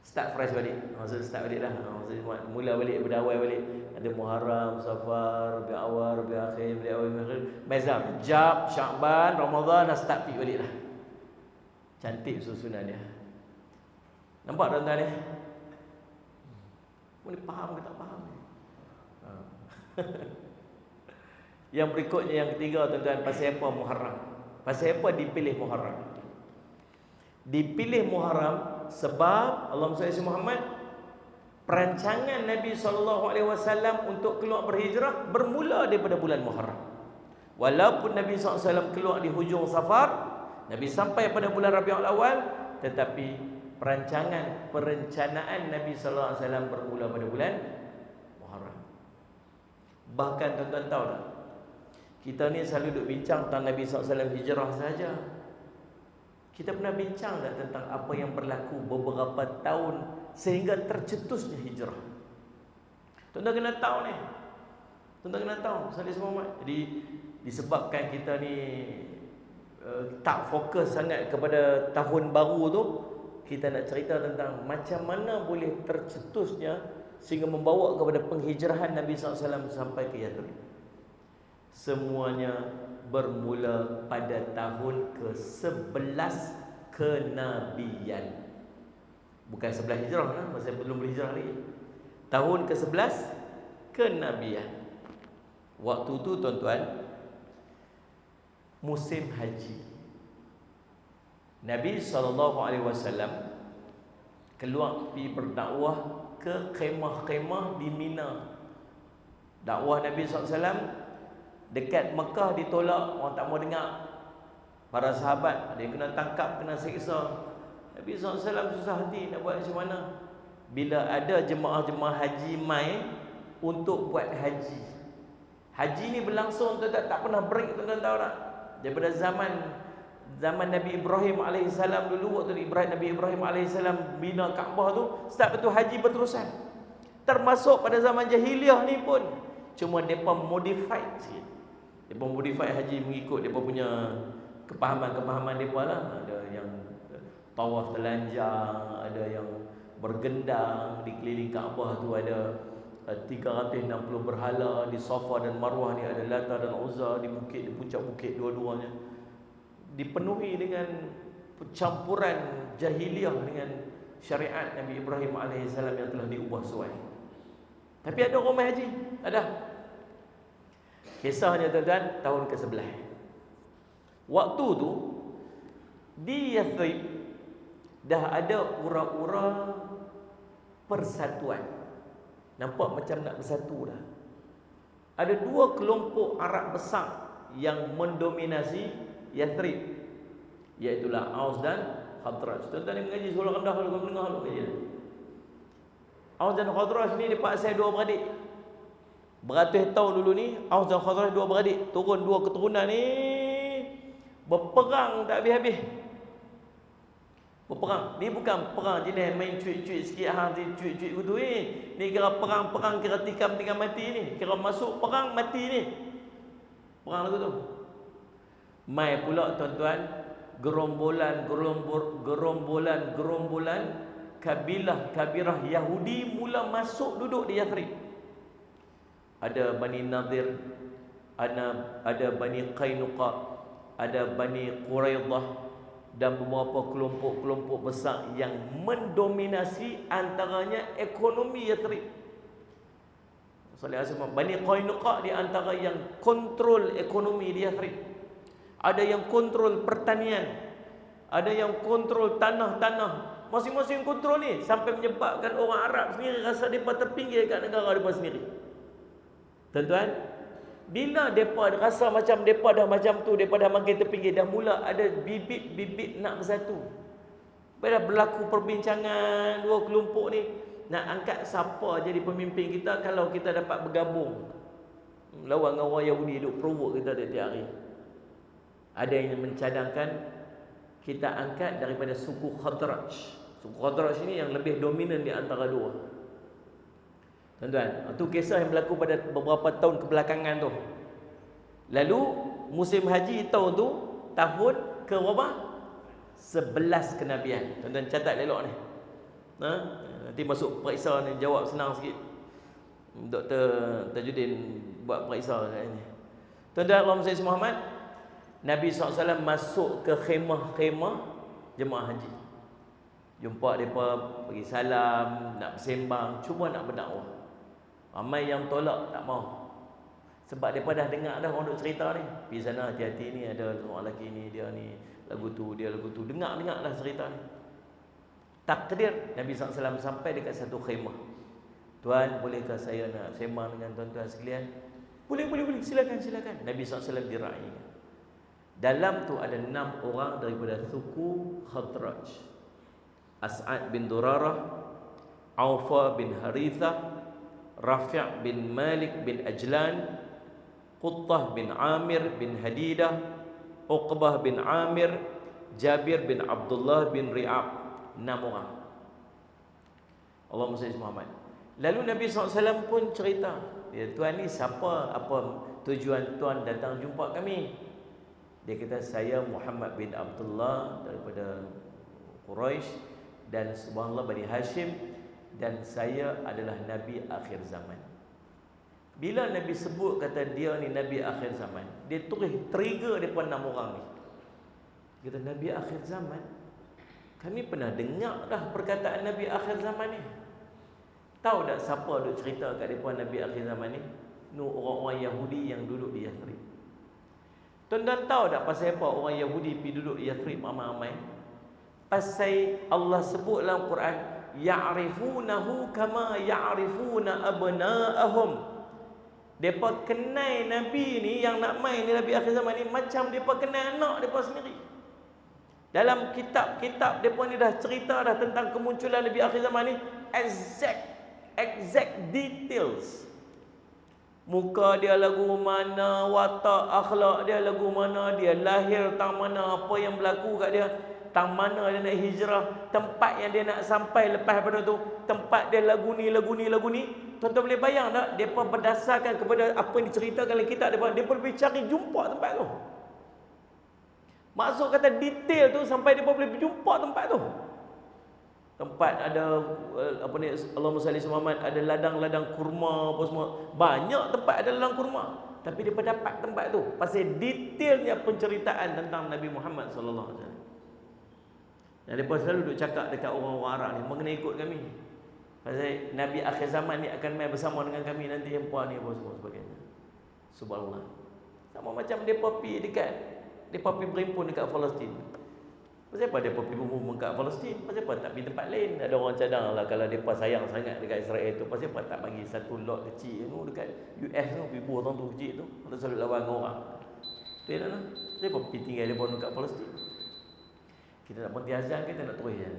Start fresh balik. Maksud start balik lah. Maksud mula balik, berdawai balik. Ada Muharram, Safar, Rabiul Awal, Rabiul Akhir, Rabiul Awal, Rabiul Akhir. Mezam, Rajab, Sya'ban, Ramadan, dah start pergi balik lah. Cantik susunan dia. Nampak tuan-tuan ni? Boleh faham ke tak faham? Yang berikutnya, yang ketiga tuan-tuan, pasal apa Muharram? Pasal apa dipilih Muharram? Dipilih Muharram sebab Allahumma salli ala Muhammad, perancangan Nabi SAW untuk keluar berhijrah bermula daripada bulan Muharram. Walaupun Nabi SAW keluar di hujung Safar, Nabi sampai pada bulan Rabiul Awal, tetapi perencanaan Nabi SAW bermula pada bulan Muharram. Bahkan tuan-tuan tahu tak, kita ni selalu duduk bincang tentang Nabi SAW hijrah saja. Kita pernah bincang tak tentang apa yang berlaku beberapa tahun sehingga tercetusnya hijrah? Tuan-tuan kena tahu ni. Tuan-tuan kena tahu Salih Muhammad. Jadi disebabkan kita ni tak fokus sangat kepada tahun baru tu, kita nak cerita tentang macam mana boleh tercetusnya sehingga membawa kepada penghijrahan Nabi SAW sampai ke Yathrib. Semuanya bermula pada tahun ke-11 kenabian. Bukan 11 hijrah lah, masa belum berhijrah lagi. Tahun ke-11 kenabian. Waktu tu tuan-tuan, musim haji. Nabi SAW keluar pergi berdakwah ke khemah-khemah di Mina. Dakwah Nabi SAW dekat Mekah ditolak, orang tak mau dengar. Para sahabat ada yang kena tangkap, kena siksa. Nabi SAW susah hati nak buat macam mana. Bila ada jemaah-jemaah haji mai untuk buat haji. Haji ni berlangsung tak pernah break, tuan-tuan tahu tak? Daripada zaman Nabi Ibrahim AS dulu, waktu Nabi Ibrahim AS bina Kaabah tu, start betul haji berterusan. Termasuk pada zaman jahiliah ni pun, cuma mereka modified sikit. Mereka modify haji mengikut mereka punya kepahaman mereka lah. Ada yang tawaf telanjang, ada yang bergendang di keliling Kaabah tu, ada 360 berhala di Safa dan Marwah ni, ada Lata dan Uzza di puncak bukit dua-duanya. Dipenuhi dengan campuran jahiliah dengan syariat Nabi Ibrahim AS yang telah diubah suai. Tapi ada orang mai haji? Ada. Kisahnya tuan-tuan, tahun ke-11. Waktu tu Di Yathrib dah ada ura-ura persatuan. Nampak macam nak bersatu dah. Ada dua kelompok Arab besar yang mendominasi Yathrib, iaitulah Aus dan Khazraj. Tuan-tuan yang mengaji sekolah rendah kalau kau dengar mengaji. Aus dan Khazraj ni dia asal dua beradik. Beratus tahun dulu ni Aus dan Khazraj dua beradik, turun dua keturunan ni berperang tak habis-habis. Berperang. Ni bukan perang jenis main cuit-cuit sikit hang cuit-cuit gitu ni. Ni kira perang-perang, kira tikam mati ni. Kira masuk perang mati ni. Perang lagu tu. Mai pula tuan-tuan gerombolan kabilah Yahudi mula masuk duduk di Yathrib. Ada Bani Nadir, ada Bani Qainuqa, ada Bani Quraidah dan beberapa kelompok-kelompok besar yang mendominasi antaranya ekonomi Yathrib. Bani Qainuqa di antara yang kontrol ekonomi di Yathrib. Ada yang kontrol pertanian, ada yang kontrol tanah-tanah. Masing-masing kontrol ni sampai menyebabkan orang Arab sendiri rasa mereka terpinggir kat negara mereka sendiri. Tuan-tuan, bila mereka rasa macam mereka dah macam tu, mereka dah makin terpinggir, dah mula ada bibit-bibit nak bersatu. Bila berlaku perbincangan dua kelompok ni, nak angkat siapa jadi pemimpin kita kalau kita dapat bergabung lawan orang Yahudi duk provoke kita tiap hari. Ada yang mencadangkan kita angkat daripada suku Khazraj. Suku Khazraj ini yang lebih dominan di antara dua. Tuan-tuan, itu kisah yang berlaku pada beberapa tahun kebelakangan tu. Lalu musim haji tahun tu, tahun ke berapa? 11 kenabian. Tuan-tuan catat elok ni. Nanti masuk periksa ni, jawab senang sikit. Dr. Tajuddin buat periksa ni. Tuan-tuan, Allahumma salli Muhammad. Nabi SAW masuk ke khemah-khemah jemaah haji. Jumpa mereka, bagi salam, nak bersembang, cuba nak berdakwah. Ramai yang tolak, tak mau. Sebab mereka dah dengar dah orang duk cerita ni. Pergi sana, hati-hati ni, ada orang lelaki ni, dia ni, lagu tu, dia lagu tu. Dengar dah cerita ni. Takdir, Nabi SAW sampai dekat satu khemah. Tuan, bolehkah saya nak sembang dengan tuan-tuan sekalian? Boleh, silakan. Nabi SAW diraihkan. Dalam tu ada 6 orang daripada suku Khazraj. As'ad bin Durarah, Aufa bin Harithah, Rafi' bin Malik bin Ajlan, Quttah bin Amir bin Hadidah, Uqbah bin Amir, Jabir bin Abdullah bin Ri'ab. 6 orang. Allahumma salli Muhammad. Lalu Nabi SAW pun cerita, ya, tuan ni siapa, apa tujuan tuan datang jumpa kami? Dia kata, saya Muhammad bin Abdullah daripada Quraisy dan subhanallah Bani Hashim, dan saya adalah Nabi akhir zaman. Bila Nabi sebut kata dia ni Nabi akhir zaman, dia terus trigger depan 6 orang ni. Dia kata, Nabi akhir zaman? Kami pernah dengar dah perkataan Nabi akhir zaman ni. Tahu tak siapa duk cerita kat depan Nabi akhir zaman ni? Orang-orang Yahudi yang duduk di Yathrib. Tuan-tuan tahu tak pasal apa orang Yahudi pergi duduk di Yathrib ramai-ramai? Pasal Allah sebut dalam Quran, ya'rifunahu kama ya'rifuna abna'ahum. Depa kenal Nabi ni yang nak main ni, Nabi akhir zaman ni, macam depa kenal anak depa sendiri. Dalam kitab-kitab depa ni dah cerita dah tentang kemunculan Nabi akhir zaman ni, exact details. Muka dia lagu mana, watak akhlak dia lagu mana, dia lahir tang mana, apa yang berlaku kat dia, tang mana dia nak hijrah, tempat yang dia nak sampai lepas pada tu, tempat dia lagu ni. Tuan-tuan boleh bayang tak? Depa berdasarkan kepada apa yang diceritakan dalam kitab depa boleh cari jumpa tempat tu. Maksud kata detail tu sampai depa boleh jumpa tempat tu. Tempat ada apa ni, Allahumma salli Muhammad, ada ladang-ladang kurma apa semua. Banyak tempat ada ladang kurma. Tapi dia dapat tempat tu pasal detailnya penceritaan tentang Nabi Muhammad sallallahu alaihi wasallam. Dan depa selalu duk cakap dekat orang-orang Arab ni, mengenai ikut kami. Pasal Nabi akhir zaman ni akan main bersama dengan kami nanti, hempa ni apa semua sebagainya. Subhanallah. Sama macam depa pergi berhimpun dekat Palestin. Pasal apa mereka pergi bunuh kat Palestin? Pasal apa tak pergi tempat lain? Ada orang cadang lah kalau mereka sayang sangat dekat Israel tu, pasal apa tak bagi satu lot kecil tu dekat US tu, pergi bunuh orang tu kecil tu, kalau selalu lawan dengan orang. Betul tak lah? Pasal apa pergi tinggal dia bunuh kat Palestin? Kita nak berhenti azan, kita nak terus je.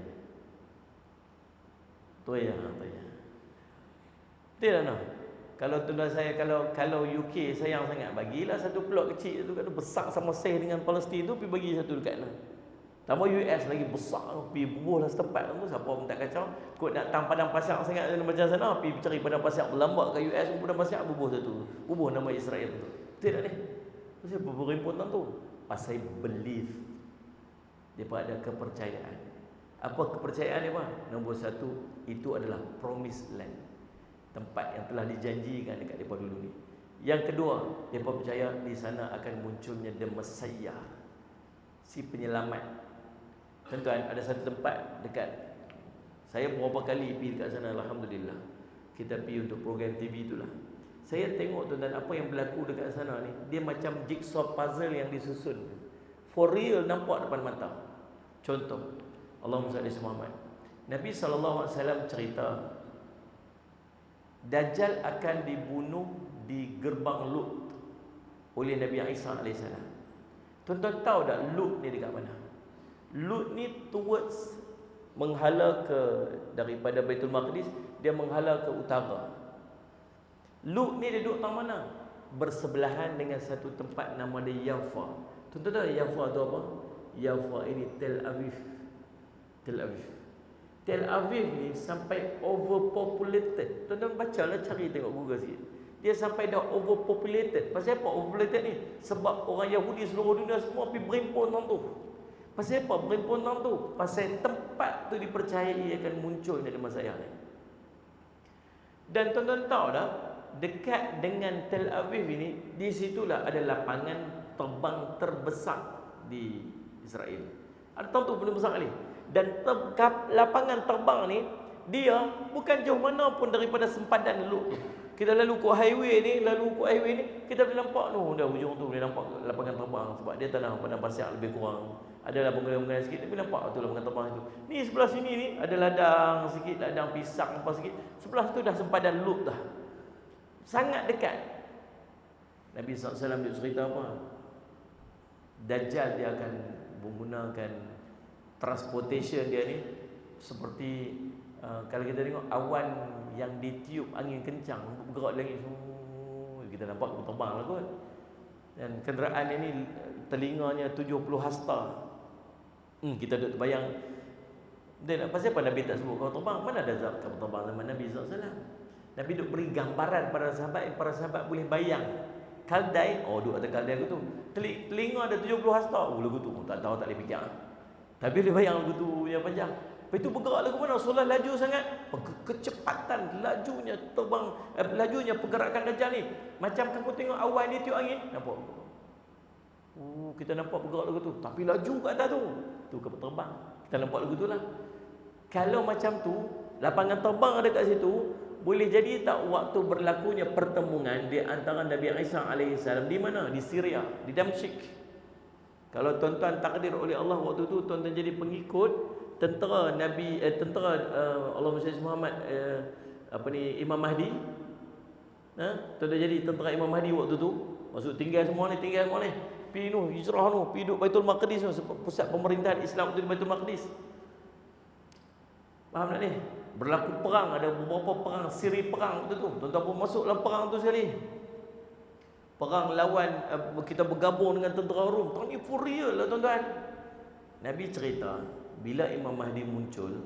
Terus je. Betul tak lah? Kalau tuan saya, kalau UK sayang sangat, bagilah satu plot kecil tu kat tu, besar sama saiz dengan Palestin tu, pergi bagi satu dekat lah. Tambah US lagi besar tu, pergi bubuhlah setempat tu, siapa pun tak kacau. Kau nak tang padang pasir sangat macam sana, pergi cari padang pasir berlambak kat US, padang pasir bubuh satu. Bubuh nama Israel tu. Betul tak ni? Pasal apa berimpunan tu? Pasal belief. Depa ada kepercayaan. Apa kepercayaan dia, Pak? Nombor satu, itu adalah promised land. Tempat yang telah dijanjikan dekat depa dulu ni. Yang kedua, depa percaya di sana akan munculnya the Messiah, si penyelamat. Tuan-tuan, ada satu tempat dekat, saya beberapa kali pergi dekat sana, alhamdulillah. Kita pergi untuk program TV itulah. Saya tengok tuan-tuan apa yang berlaku dekat sana ni, dia macam jigsaw puzzle yang disusun. For real, nampak depan mata. Contoh, Allahumma salli ala Muhammad. Nabi SAW cerita Dajjal akan dibunuh di gerbang Lut oleh Nabi Isa AS. Tuan-tuan tahu tak Lut ni dekat mana? Lut ni towards, menghala ke daripada Baitul Maqdis, dia menghala ke utara. Lut ni dia duduk tang mana? Bersebelahan dengan satu tempat nama dia Yafa. Tuan-tuan tahu Yafa tu apa? Yafa ini Tel Aviv. Tel Aviv ni sampai overpopulated. Tuan-tuan bacalah, cari tengok Google sikit. Dia sampai dah overpopulated. Pasal apa overpopulated ni? Sebab orang Yahudi seluruh dunia semua pergi berimpun dalam tu. Pasal apa berimpun dalam tu? Pasal tempat tu dipercayai akan muncul dari Messiah ni. Dan tuan-tuan tahu dah, dekat dengan Tel Aviv ini, di situlah ada lapangan terbang terbesar di Israel. Ada tahu tu benda besar kali. Dan lapangan terbang ni, dia bukan jauh mana pun daripada sempadan Lut tu. Kita lalu ke highway ni, kita boleh nampak tu, dah hujung tu boleh nampak lapangan terbang. Sebab dia tanah padang pasir lebih kurang. Adalah pengeluaran sikit, tapi nampak tu lapangan terbang itu. Ni sebelah sini ni ada ladang sikit, ladang pisang apa sikit. Sebelah tu dah sempadan Lut dah. Sangat dekat. Nabi SAW dia cerita apa? Dajjal dia akan menggunakan transportation dia ni seperti kalau kita tengok awan yang ditiup angin kencang bergerak di langit, kita nampak terbang lah kot. Dan kenderaan ini telinganya 70 hasta. Kita duduk terbayang. Dan pasal apa Nabi tak sebut kapal terbang? Mana ada kapal terbang zaman Nabi SAW? Nabi duk beri gambaran para sahabat boleh bayang. Kaldai, duk ada kaldai tu. Telinga ada 70 hasta. Lagu tu tak tahu, tak boleh fikir. Tapi dia bayang lagu tu yang panjang. Lepas itu bergerak lagu mana? Solah laju sangat. Kecepatan lajunya terbang, lajunya pergerakan Dajjal ni. Macam kamu tengok awan ni tiup angin, nampak? Kita nampak bergerak lagu tu. Tapi laju kat atas tu. Tu kapal terbang. Kita nampak lagu tu lah. Kalau macam tu, lapangan terbang ada kat situ, boleh jadi tak waktu berlakunya pertemuan di antara Nabi Isa AS di mana? Di Syria, di Damsyik. Kalau tuan-tuan takdir oleh Allah waktu tu tuan-tuan jadi pengikut tentera Nabi Allahumma salli Muhammad Imam Mahdi. Tuan-tuan jadi tentera Imam Mahdi waktu tu. Maksud tinggal semua ni. Pergi tu hijrah tu, pergi duduk Baitul Maqdis tu, pusat pemerintahan Islam tu di Baitul Maqdis. Faham tak ni? Berlaku perang, ada beberapa perang, siri perang waktu tu. Tuan-tuan pun masuk dalam perang tu sekali. Perang lawan, kita bergabung dengan tentera Rom. Tahun ni for real lah tuan-tuan. Nabi cerita, bila Imam Mahdi muncul,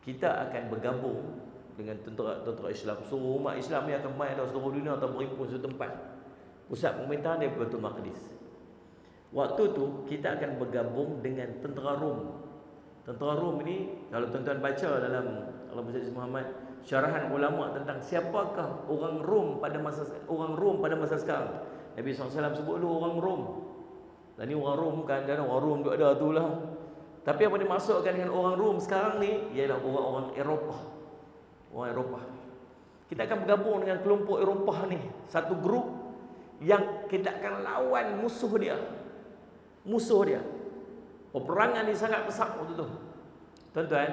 kita akan bergabung dengan tentera Islam. Seluruh umat Islam ni akan main dalam seluruh dunia atau berimpun satu tempat. Pusat pemerintahan dia Baitul Maqdis. Waktu tu kita akan bergabung dengan tentera Rom. Tentera Rom ni, kalau tuan-tuan baca dalam Al-Muhammad Muhammad syarahan ulama tentang siapakah orang Rom pada masa sekarang. Nabi SAW sebut dulu orang Rom. Dan ni orang Rom kan, dan orang Rom tu ada tu lah. Tapi apa dimaksudkan dengan orang Rom sekarang ni ialah orang-orang Eropah. Orang Eropah. Kita akan bergabung dengan kelompok Eropah ni, satu grup yang kita akan lawan musuh dia. Peperangan ni sangat besar waktu tu. Tuan-tuan,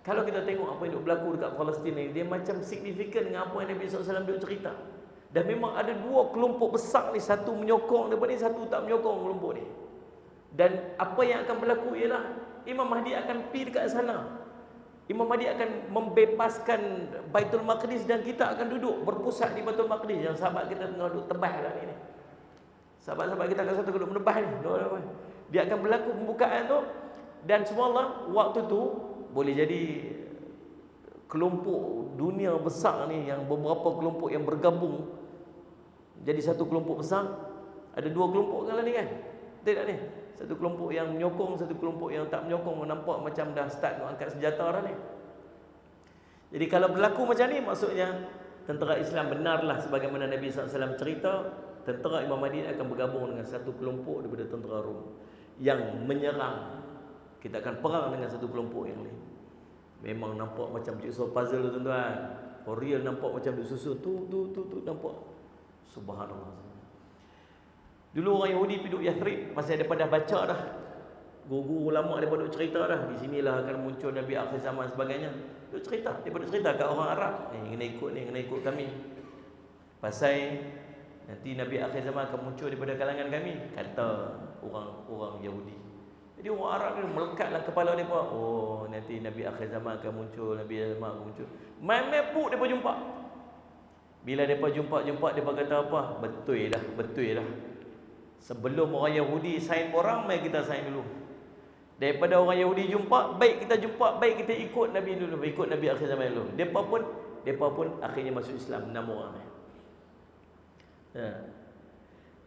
kalau kita tengok apa yang berlaku dekat Palestin ni, dia macam signifikan dengan apa yang Nabi SAW dia cerita. Dan memang ada dua kelompok besar ni, satu menyokong daripada ni, satu tak menyokong kelompok ni. Dan apa yang akan berlaku ialah Imam Mahdi akan pergi dekat sana. Imam Mahdi akan membebaskan Baitul Maqdis dan kita akan duduk berpusat di Baitul Maqdis. Yang sahabat kita tengah duduk tebas lah ni. Sahabat-sahabat kita akan duduk menebas ni. Dia akan berlaku pembukaan tu. Dan subhanallah, waktu tu boleh jadi kelompok dunia besar ni, yang beberapa kelompok yang bergabung jadi satu kelompok besar. Ada dua kelompok kan ni kan? Betul tak ni? Satu kelompok yang menyokong, satu kelompok yang tak menyokong. Nampak macam dah start nak angkat senjata dah ni. Jadi kalau berlaku macam ni, maksudnya tentera Islam benarlah sebagaimana Nabi SAW cerita, tentera Imam Mahdi akan bergabung dengan satu kelompok daripada tentera Rom yang menyerang. Kita akan perang dengan satu kelompok yang lain. Memang nampak macam jigsaw puzzle tu tuan-tuan. For real nampak macam disusun tu nampak. Subhanallah. Dulu orang Yahudi pergi duduk Yathrib, masa mereka dah baca dah. Guru-guru ulama mereka duduk cerita dah. Di sinilah akan muncul Nabi akhir zaman sebagainya. Duduk cerita, mereka duduk cerita kat orang Arab. Ni kena ikut kami. Pasal nanti Nabi akhir zaman akan muncul daripada kalangan kami, kata orang Yahudi. Jadi orang Arab ni melekatlah kepala mereka. Oh, nanti Nabi akhir zaman akan muncul, Nabi akhir zaman akan muncul. Main-main puk mereka jumpa. Bila mereka jumpa, mereka kata apa? Betul dah. Sebelum orang Yahudi sign orang, mari kita sign dulu. Daripada orang Yahudi jumpa, baik kita ikut Nabi dulu, ikut Nabi akhir zaman dulu. Mereka pun akhirnya masuk Islam, 6 orang.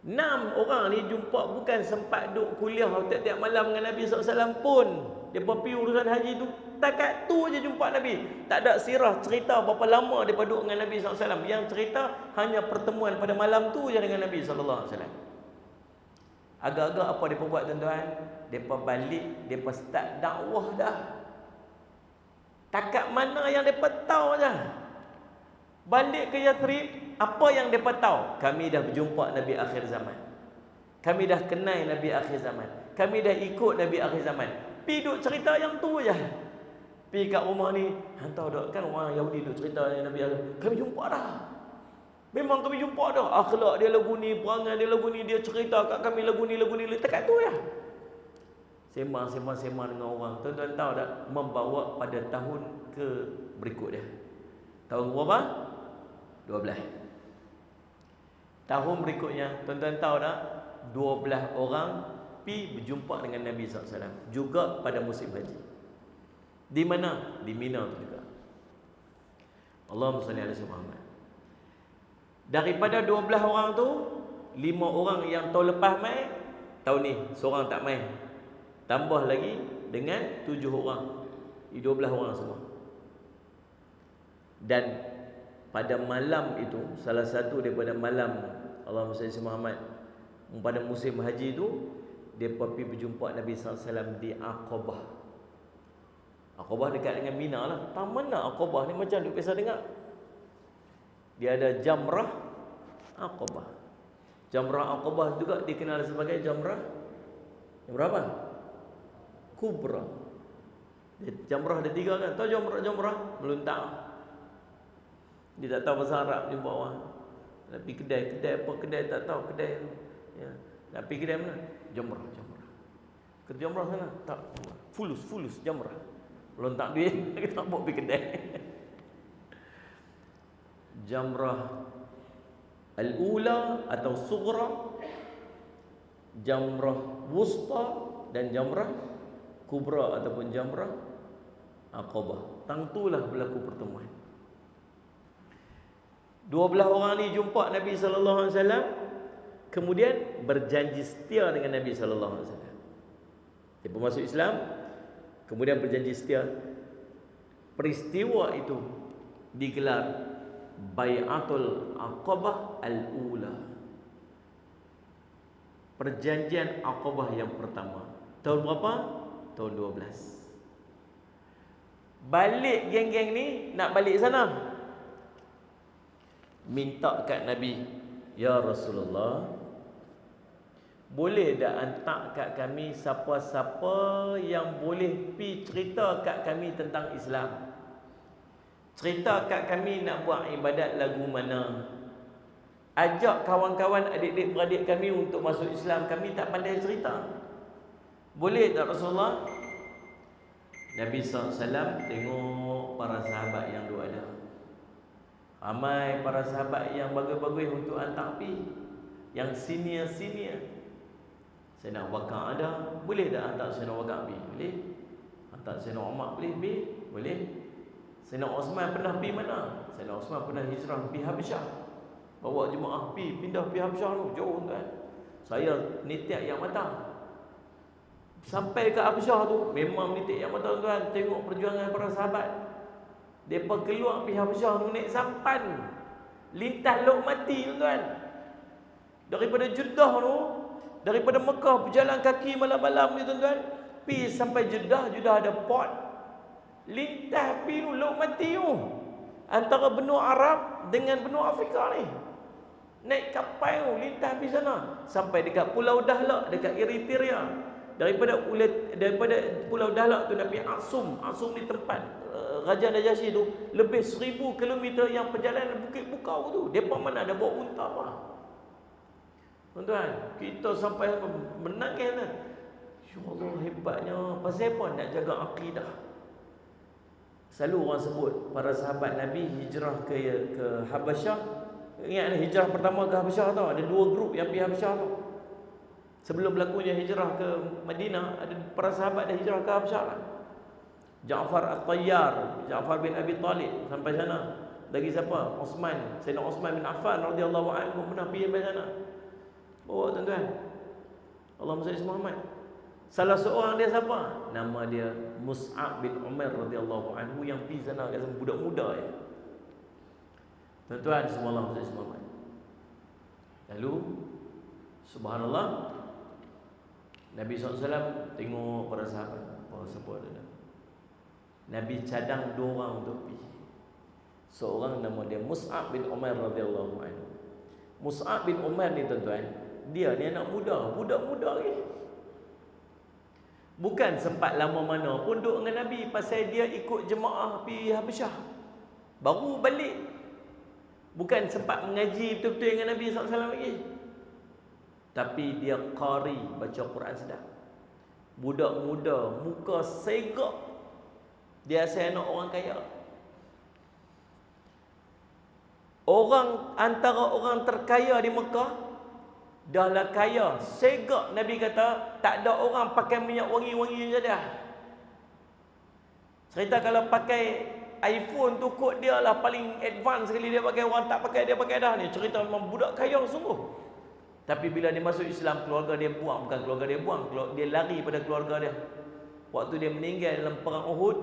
6 orang ni jumpa, bukan sempat duduk kuliah tiap-tiap malam dengan Nabi SAW pun. Mereka pergi urusan haji tu, takat tu je jumpa Nabi. Tak ada sirah cerita berapa lama mereka duduk dengan Nabi SAW. Yang cerita hanya pertemuan pada malam tu je dengan Nabi SAW. Agak-agak apa mereka buat tuan-tuan? Mereka balik, mereka start dakwah dah. Takat mana yang mereka tahu je. Balik ke Yathrib, apa yang mereka tahu? Kami dah berjumpa Nabi akhir zaman. Kami dah kenal Nabi akhir zaman. Kami dah ikut Nabi akhir zaman. Pergi duk cerita yang tu je. Pergi kat rumah ni, hantar dak kan orang Yahudi duk cerita Nabi akhir. Kami jumpa dah. Memang kami jumpa dah. Akhlak dia lagu ni, perangai dia lagu ni, dia cerita kat kami lagu ni. Tekat tu ya. Sembang dengan orang. Tuan-tuan tahu tak? Membawa pada tahun ke berikut dia. Tahun berapa? 12. Tahun berikutnya, tuan-tuan tahu tak? 12 orang pergi berjumpa dengan Nabi SAW. Juga pada musim haji. Di mana? Di Mina tu juga. Allahumma salli ala sayyidina Muhammad. Daripada 12 orang tu, 5 orang yang tahun lepas mai, tahun ni seorang tak mai. Tambah lagi dengan 7 orang. 12 orang semua. Dan pada malam itu, salah satu daripada malam Allahumma salli ala Muhammad, pada musim haji itu, dia pergi berjumpa Nabi SAW di Aqabah. Aqabah dekat dengan Mina lah. Tak mana Aqabah ni macam duk biasa dengar. Dia ada Jamrah Aqabah. Jamrah Aqabah juga dikenal sebagai Jamrah yang berapa? Kubra. Jamrah ada 3 kan? Tahu Jamrah meluntak. Dia tak tahu bahasa Arab jumpa orang. Nak pergi kedai apa kedai tak tahu kedai. Ya. Nak pergi kedai mana? Jamrah. Ke Jamrah sana? Tak. Fulus Jamrah. Melontak duit kita nak pergi kedai. Jamrah Al-Ula atau Sughra, Jamrah Wusta dan Jamrah Kubra ataupun Jamrah Aqabah. Tentulah berlaku pertemuan. 12 orang ni jumpa Nabi SAW, kemudian berjanji setia dengan Nabi SAW. Dia masuk Islam, kemudian berjanji setia. Peristiwa itu digelar Bai'atul Aqabah Al-Ula. Perjanjian Aqabah yang pertama. Tahun berapa? Tahun 12. Balik geng-geng ni, nak balik sana. Minta kat Nabi, ya Rasulullah, boleh dah hantar kat kami siapa-siapa yang boleh pi cerita kat kami tentang Islam. Cerita kat kami nak buat ibadat lagu mana. Ajak kawan-kawan adik-adik beradik kami untuk masuk Islam. Kami tak pandai cerita. Boleh tak Rasulullah? Nabi SAW tengok para sahabat yang duk ada. Ramai para sahabat yang bagus-bagus untuk hantar pi. Yang senior-senior. Sayyidina Abu Bakar ada, boleh tak hantar Sayyidina Abu Bakar pi? Boleh. Hantar Sayyidina Umar boleh pi? Boleh. Sayyidina Osman pernah pi mana? Sayyidina Osman pernah hijrah pi Habasyah. Bawa jemaah pi, pindah pi Habasyah tu, jauh tuan. Saya nitik yang mata. Sampai ke Habasyah tu, memang nitik yang mata tuan. Tengok perjuangan para sahabat. Depa keluar pi Habasyah tu naik sampan. Lintas laut mati tuan. Daripada Jeddah tu, daripada Mekah berjalan kaki malam-malam ni tuan-tuan, pi sampai Jeddah, Jeddah ada port. Lintas pi tu laut mati tu. Antara benua Arab dengan benua Afrika ni. Naik kapal tu lintas pi sana sampai dekat Pulau Dahlak dekat Eritrea. Daripada Pulau Dahlak tu nak pergi Aksum. Aksum ni tempat Raja Najasyi tu lebih 1000 km yang perjalanan bukit bukau tu. Depa mana ada bawa unta apa. Tuan-tuan, kita sampai menangis kan. Ya-Allah hebatnya. Pasal apa? Nak jaga akidah. Selalu orang sebut para sahabat Nabi hijrah ke Habasyah. Ingat hijrah pertama ke Habasyah tau. Ada 2 grup yang pergi Habasyah tau. Sebelum berlakunya hijrah ke Madinah, ada para sahabat dah hijrah ke Habasyah lah. Ja'far At-Tayyar, Ja'far bin Abi Talib sampai sana. Lagi siapa? Osman, Sayyidina Osman bin Affan radhiyallahu anhu pernah pergi sampai sana. Oh tuan-tuan, Allahumma salli Muhammad. Salah seorang dia siapa? Nama dia Mus'ab bin Umair radhiyallahu anhu yang pergi sana kat budak muda ya. Tuan-tuan semua, Allahumma salli Muhammad. Lalu subhanallah, Nabi SAW tengok para sahabat. Oh siapa ada? Nabi cadang 2 orang untuk pergi. Seorang nama dia Mus'ab bin Umair radhiyallahu anhu. Mus'ab bin Umair ni tuan-tuan, dia ni anak muda, budak muda lagi. Bukan sempat lama mana pun duduk dengan Nabi, pasal dia ikut jemaah pergi Habasyah. Baru balik. Bukan sempat mengaji betul-betul dengan Nabi SAW lagi. Tapi dia qari, baca Quran sedap. Budak muda, muka segak. Dia asal anak orang kaya. Antara orang terkaya di Mekah, dahlah kaya, segak. Nabi kata tak ada orang pakai minyak wangi-wangi je dah. Cerita kalau pakai iPhone tu kot dia lah paling advance sekali dia pakai. Orang tak pakai dia pakai dah ni. Cerita memang budak kaya sungguh. Tapi bila dia masuk Islam, keluarga dia buang. Bukan keluarga dia buang, dia lari pada keluarga dia. Waktu dia meninggal dalam perang Uhud,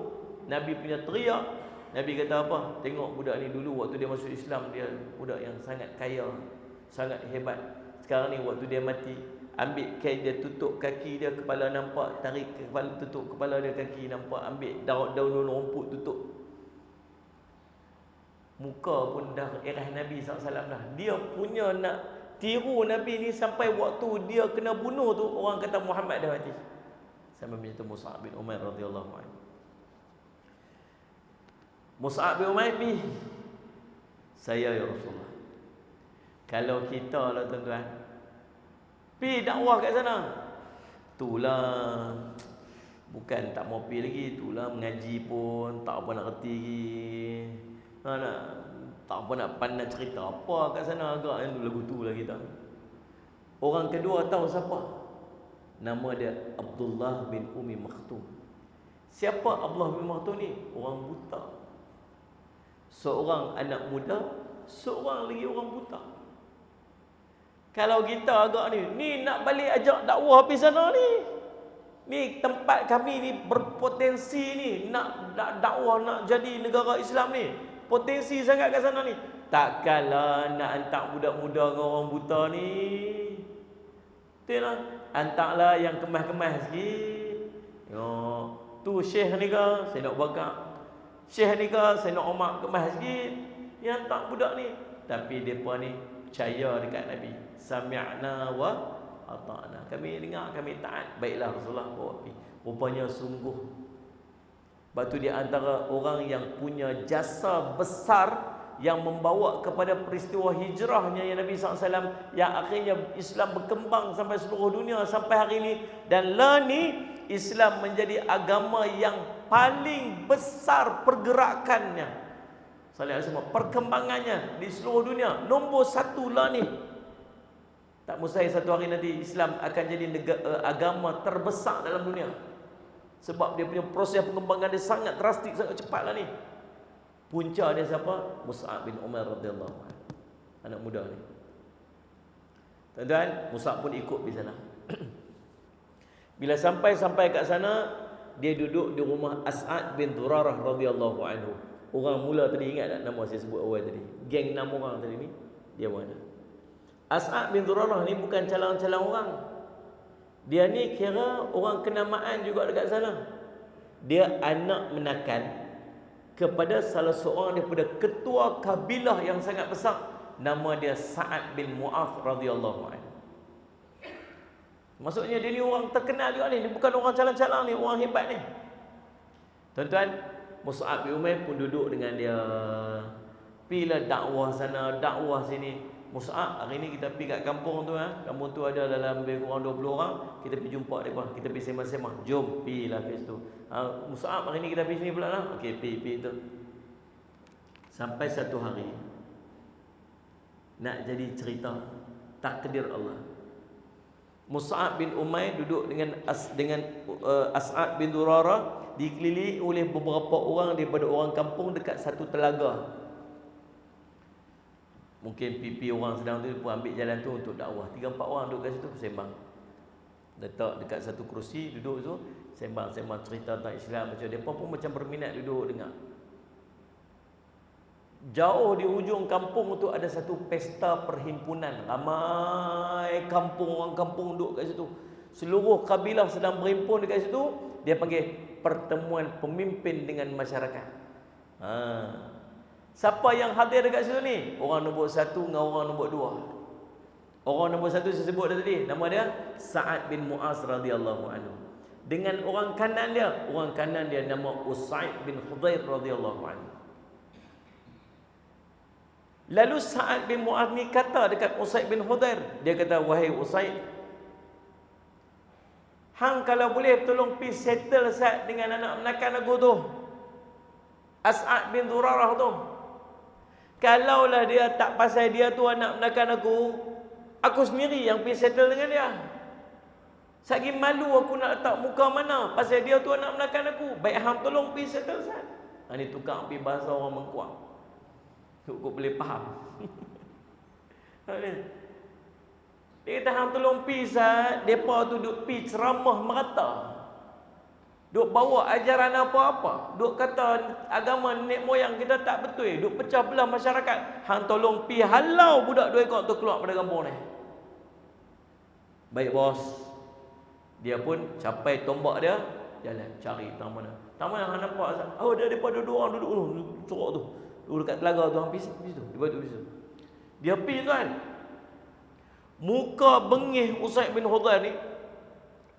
Nabi punya teriak. Nabi kata apa? Tengok budak ni dulu waktu dia masuk Islam, dia budak yang sangat kaya, sangat hebat. Sekarang ni waktu dia mati, ambil kain dia tutup kaki dia, kepala nampak, tarik kepala, tutup kepala dia, kaki nampak, ambil daun rumput tutup. Muka pun dah erah Nabi SAW dah. Dia punya nak tiru Nabi ni sampai waktu dia kena bunuh tu, orang kata Muhammad dah mati. Sampai macam tu Mus'ab bin Umair radhiyallahu anhu. Mus'ab bin Umair pergi, saya ya Rasulullah, kalau kita lah tuan-tuan pergi dakwah kat sana, itulah bukan tak mau pergi lagi, itulah mengaji pun tak apa nak reti lagi, tak apa nak pandai cerita apa kat sana agak yang lagu tu lah kita. Orang kedua tahu siapa? Nama dia Abdullah bin Umi Maktum. Siapa Abdullah bin Maktum ni? Orang buta. Seorang anak muda, seorang lagi orang buta. Kalau kita agak ni nak balik ajak dakwah pergi sana ni. Ni tempat kami ni berpotensi ni, nak dakwah, nak jadi negara Islam ni. Potensi sangat kat sana ni. Takkanlah nak hantar budak muda dengan orang buta ni. Betul lah. Hantarlah yang kemas-kemas sikit. Tu Syekh ni ke? Saya nak bakar. Syekh ni ke? Saya nak Umar kemas sikit. Yang hantar budak ni. Tapi mereka ni percaya dekat Nabi. Sami'na wa ata'na. Kami dengar, kami taat. Baiklah Rasulullah bawa pergi. Rupanya sungguh. Batu di antara orang yang punya jasa besar yang membawa kepada peristiwa hijrahnya ya Nabi SAW, yang akhirnya Islam berkembang sampai seluruh dunia sampai hari ini. Dan lah ni Islam menjadi agama yang paling besar pergerakannya, perkembangannya di seluruh dunia. Nombor satu lah ni. Tak mustahil satu hari nanti Islam akan jadi agama terbesar dalam dunia. Sebab dia punya proses pengembangan dia sangat drastik, sangat cepat lah ni. Punca dia siapa? Mus'ab bin Umair radhiyallahu anhu, anak muda ni. Tuan-tuan, Mus'ab pun ikut di sana. Bila sampai kat sana, dia duduk di rumah As'ad bin Zurarah radhiyallahu anhu. Orang mula tadi, ingat tak nama saya sebut awal tadi? Geng 6 orang tadi ni, dia mana? As'ad bin Zurarah ni bukan calon-calon orang. Dia ni kira orang kenamaan juga dekat sana. Dia anak menakan kepada salah seorang daripada ketua kabilah yang sangat besar. Nama dia Sa'ad bin Mu'adh radhiyallahu anhu. Maksudnya dia ni orang terkenal juga ni. Dia bukan orang calon-calon ni, orang hebat ni. Tuan-tuan, Mus'ab bin Umair pun duduk dengan dia. Pilah dakwah sana, dakwah sini. Mus'ab, hari ni kita pergi kat kampung tu, kampung tu ada dalam lebih kurang 20 orang. Kita pergi jumpa mereka, kita pergi sembang-sembang. Jom, pergilah ke situ. Mus'ab, hari ni kita pergi sini pula lah. Okey, pergi tu. Sampai satu hari nak jadi cerita takdir Allah. Mus'ab bin Umair duduk dengan As'ad bin Zurarah, dikelilingi oleh beberapa orang daripada orang kampung dekat satu telaga. Mungkin pipi orang sedang tu pun ambil jalan tu untuk dakwah. 3-4 orang duduk kat situ sembang. Letak dekat satu kerusi, duduk tu sembang-sembang cerita tentang Islam. Macam depa pun macam berminat duduk dengar. Jauh di hujung kampung tu ada satu pesta perhimpunan. Ramai kampung, orang kampung duduk kat situ. Seluruh kabilah sedang berhimpun dekat situ. Dia panggil pertemuan pemimpin dengan masyarakat. Siapa yang hadir dekat situ ni? Orang nombor 1 dengan orang nombor 2. Orang nombor 1 saya sebut dah tadi, nama dia Sa'ad bin Mu'adh radhiyallahu anhu. Dengan orang kanan dia nama Usaid bin Khudair radhiyallahu anhu. Lalu Sa'ad bin Mu'adh ni kata dekat Usaid bin Khudair, dia kata, wahai Usaid, hang kalau boleh tolong pergi settle Sa'ad dengan anak menakan aku tu, As'ad bin Zurarah tu. Kalaulah dia tak pasal dia tu anak menakan aku sendiri yang pergi settle dengan dia. Sagi malu aku nak letak muka mana, pasal dia tu anak menakan aku. Baik hang tolong pergi settle Sa'ad. Ni tukar pergi bahasa orang mengkuang. Kau boleh faham. Dia kata hang tolong pergi Sa'ad, depa tu duk pergi ceramah merata. Duk bawa ajaran apa-apa, duk kata agama nenek moyang kita tak betul, duk pecah belah masyarakat. Hang tolong pi halau budak 2 ekor tu keluar pada kampung ni. Baik bos. Dia pun capai tombak dia, jalan cari tang mana. Tang mana hang nampak? Oh, dia daripada 2 orang duduk corok tu. Duduk dekat telaga tu, hang pergi situ. Dia duduk situ. Dia pi tuan. Muka bengih Usaid bin Khudair ni,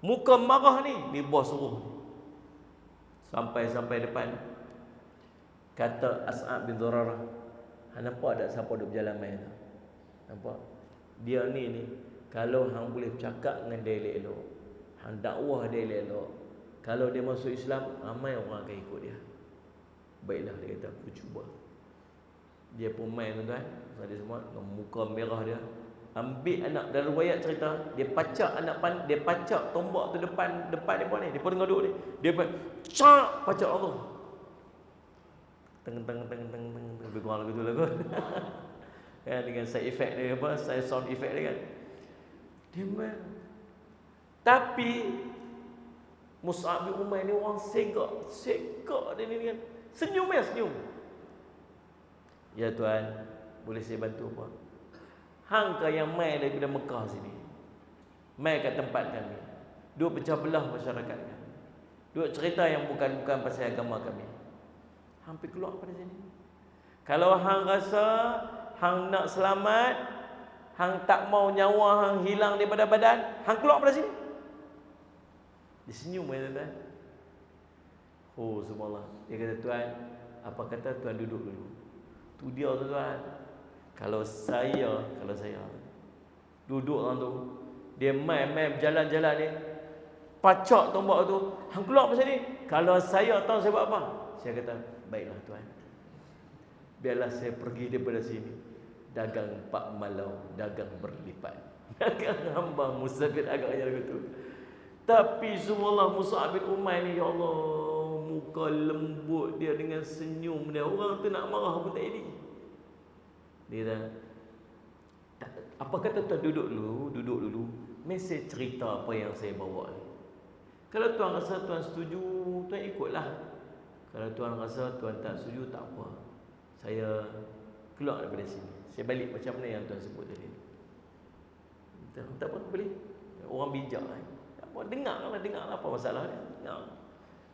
muka marah ni bos suruh. Sampai depan, kata As'ad bin Zurarah, hang nampak tak siapa duduk berjalan main tu? Nampak? Dia ni kalau hang boleh bercakap dengan dia elok-elok, hang dakwah dia elok-elok, kalau dia masuk Islam, ramai orang akan ikut dia. Baiklah, dia kata, aku cuba. Dia pun main tuan-tuan, dia semua dengan muka merah dia. Ambil anak, dalam riwayat cerita, dia pacak dia pacak tombak tu depan depa ni. Depa tengah duduk ni. Dia cak pacak tu. Teng lebih kurang begitu lah kot. Kan dengan side effect dia sound effect dia kan. Dia main. Tapi Mus'ab bin Umair ni orang segak dia ni kan. Senyum. Ya tuan, boleh saya bantu apa? Hang ke yang mai daripada Mekah sini, mai kat tempat kami, duk pecah belah masyarakat kami, duk cerita yang bukan pasal agama kami. Hampir keluar pada sini. Kalau hang rasa hang nak selamat, hang tak mau nyawa hang hilang daripada badan, hang keluar daripada sini. Dia senyum tuan-tuan. Oh subhanallah. Dia kata, tuan, apa kata tuan duduk dulu. Tu dia tuan-tuan. Kalau saya duduk orang tu, dia main berjalan-jalan ni, pacak tombak tu, hang keluar pasal ni. Kalau saya tahu saya buat apa, saya kata, baiklah tuan, biarlah saya pergi daripada sini, dagang pak malau, dagang berlipat, dagang hamba musafir agaknya begitu. Tapi subhanallah Mus'ab bin Umair ni, ya Allah, muka lembut dia dengan senyum dia, orang tu nak marah pun tak jadi. Dia kata, apa kata tuan duduk dulu, mesej cerita apa yang saya bawa ni. Kalau tuan rasa tuan setuju, tuan ikutlah. Kalau tuan rasa tuan tak setuju, tak apa, saya keluar daripada sini, saya balik macam mana yang tuan sebut tadi. Tak apa, boleh. Orang bijak kan. Tak apa, dengarlah apa masalah dia. Dengar.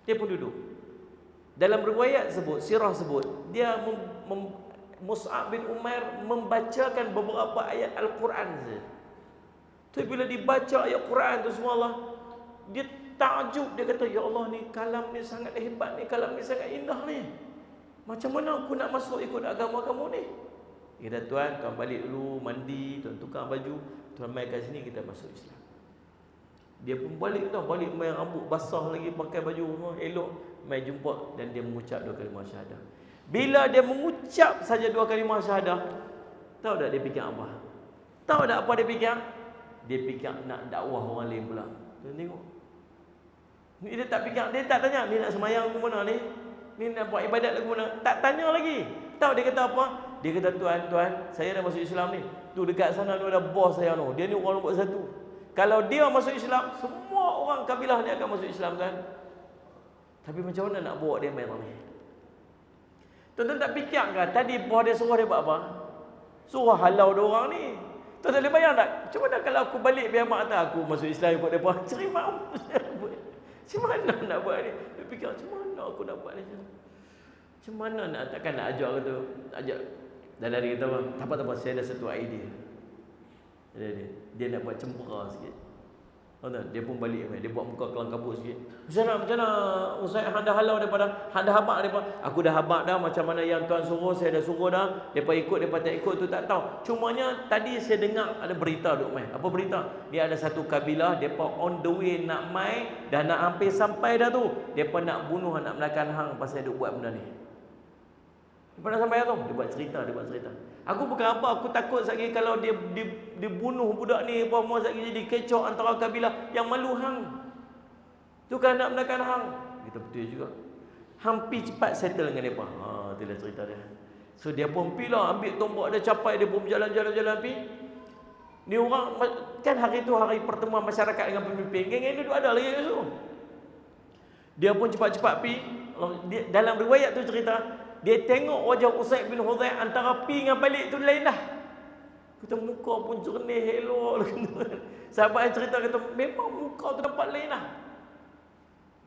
Dia pun duduk. Dalam riwayat sebut, sirah sebut, dia Mus'ab bin Umair membacakan beberapa ayat Al-Quran saja. Tapi bila dibaca ayat Quran tu semua, dia takjub, dia kata, ya Allah, ni kalam ni sangat hebat, ni kalam ni sangat indah ni. Macam mana aku nak masuk ikut agama kamu ni? Dia kata, tuan balik dulu, mandi, tuan tukar baju, tuan mai kat sini, kita masuk Islam. Dia pun balik main rambut basah lagi, pakai baju semua elok, mai jumpa, dan dia mengucap 2 kalimah syahadah. Bila dia mengucap saja 2 kalimah syahadah, tahu tak dia fikir apa? Tahu tak apa dia fikir? Dia fikir nak dakwah orang lain pula. Tuan tengok. Ni dia tak fikir, dia tak tanya ni nak semayang ke mana ni? Ni nak buat ibadat ke mana? Tak tanya lagi. Tahu dia kata apa? Dia kata, tuan, saya dah masuk Islam ni. Tu dekat sana tu ada bos saya tu. Dia ni orang nombor 1. Kalau dia masuk Islam, semua orang kabilah ni akan masuk Islam kan. Tapi macam mana nak bawa dia main ni? Tuan-tuan tak fikir kan tadi bos dia suruh dia buat apa? Suruh halau dia orang ni. Tuan-tuan boleh bayang tak? Macam mana kalau aku balik biar mak kata aku masuk Islam ikut depa? Cari mampus dia buat. Macam mana nak buat ni? Dia fikir macam mana aku nak buat ni? Macam mana nak, takkan nak ajak kata, ajak. Dan dia kata, tak apa, saya ada satu idea. Dia nak buat cempera sikit. Dia pun balik, dia buat muka kelang kabut sikit. Macam mana Ustaz, hang dah halau daripada, hang dah habaq daripada. Aku dah habaq dah, macam mana yang tuan suruh, saya dah suruh dah. Depa ikut, depa tak ikut tu tak tahu. Cumanya tadi saya dengar ada berita duk mai. Apa berita? Dia ada satu kabilah, depa on the way nak mai, dah nak hampir sampai dah tu. Depa nak bunuh anak melakan hang pasal duk buat benda ni. Depa nak sampai tu, dia buat cerita. Aku bukan apa, aku takut sekali kalau dia bunuh budak ni, apa mau sekali jadi kecoh antara kabilah yang malu hang. Tu kan nak menakan hang. Kita betul juga. Hampir cepat settle dengan depa. Itulah cerita dia. So dia pun pilah ambil tombak dia, capai dia pun berjalan pi. Ni orang kan hari tu hari pertemuan masyarakat dengan pemimpin. Geng ni ada lagi kat situ. Dia pun cepat-cepat pi. Dalam riwayat tu cerita, dia tengok wajah Usaid bin Hudzair antara pi dengan balik tu lain dah. Kita muka pun jernih elok. Sahabat yang cerita kata memang muka tu nampak lain dah.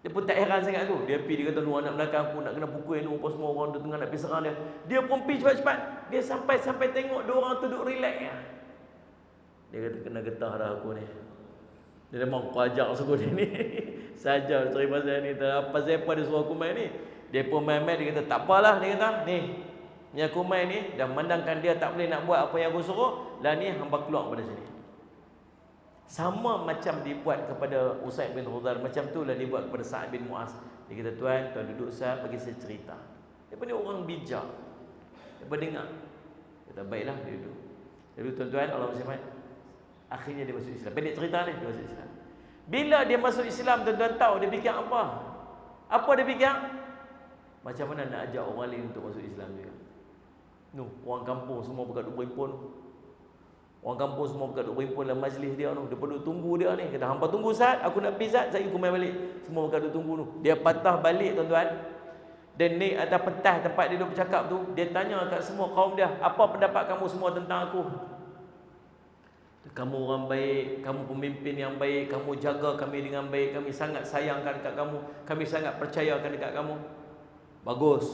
Dia pun tak heran sangat tu. Dia pi, dia kata, "Nu anak belakang aku nak kena pukul ni, apa semua orang tu tengah nak pergi serang dia." Dia pun pi cepat-cepat. Dia sampai tengok dua orang tu duduk relax ya. Dia kata kena getah dah aku ni. Dia memang aku ajak suruh dia ni. Saja cari pasal ni, apa siapa dia suruh aku main ni. Dia pun main-main, dia kata tak apalah, dia kata ni aku main ni dah memandangkan dia tak boleh nak buat apa yang aku suruh, lah ni hamba keluar pada sini. Sama macam dibuat kepada Usaid bin Hudzair, macam tu lah dibuat kepada Sa'ad bin Mu'az. Dia kata, tuan duduk Sa'ad, bagi saya cerita. Dia ni orang bijak. Dia dengar. Kata baiklah, dia duduk. Jadi tuan-tuan, Allah SWT, akhirnya dia masuk Islam. Pendek cerita ni, dia masuk Islam. Bila dia masuk Islam, tuan-tuan tahu dia fikir apa? Apa dia fikir? Macam mana nak ajak orang lain untuk masuk Islam juga. Orang kampung semua bergaduh berhimpun. Orang kampung semua bergaduh berhimpun dalam majlis dia tu. Dia perlu tunggu dia ni. Kata, hampa tunggu Zat, aku nak pergi Zat, saya ikut main balik. Semua bergaduh tunggu tu. Dia patah balik tuan-tuan. Dan naik atas pentas tempat dia duduk bercakap tu. Dia tanya kat semua kaum dia, apa pendapat kamu semua tentang aku? Kamu orang baik, kamu pemimpin yang baik, kamu jaga kami dengan baik, kami sangat sayangkan dekat kamu, kami sangat percayakan dekat kamu. Bagus.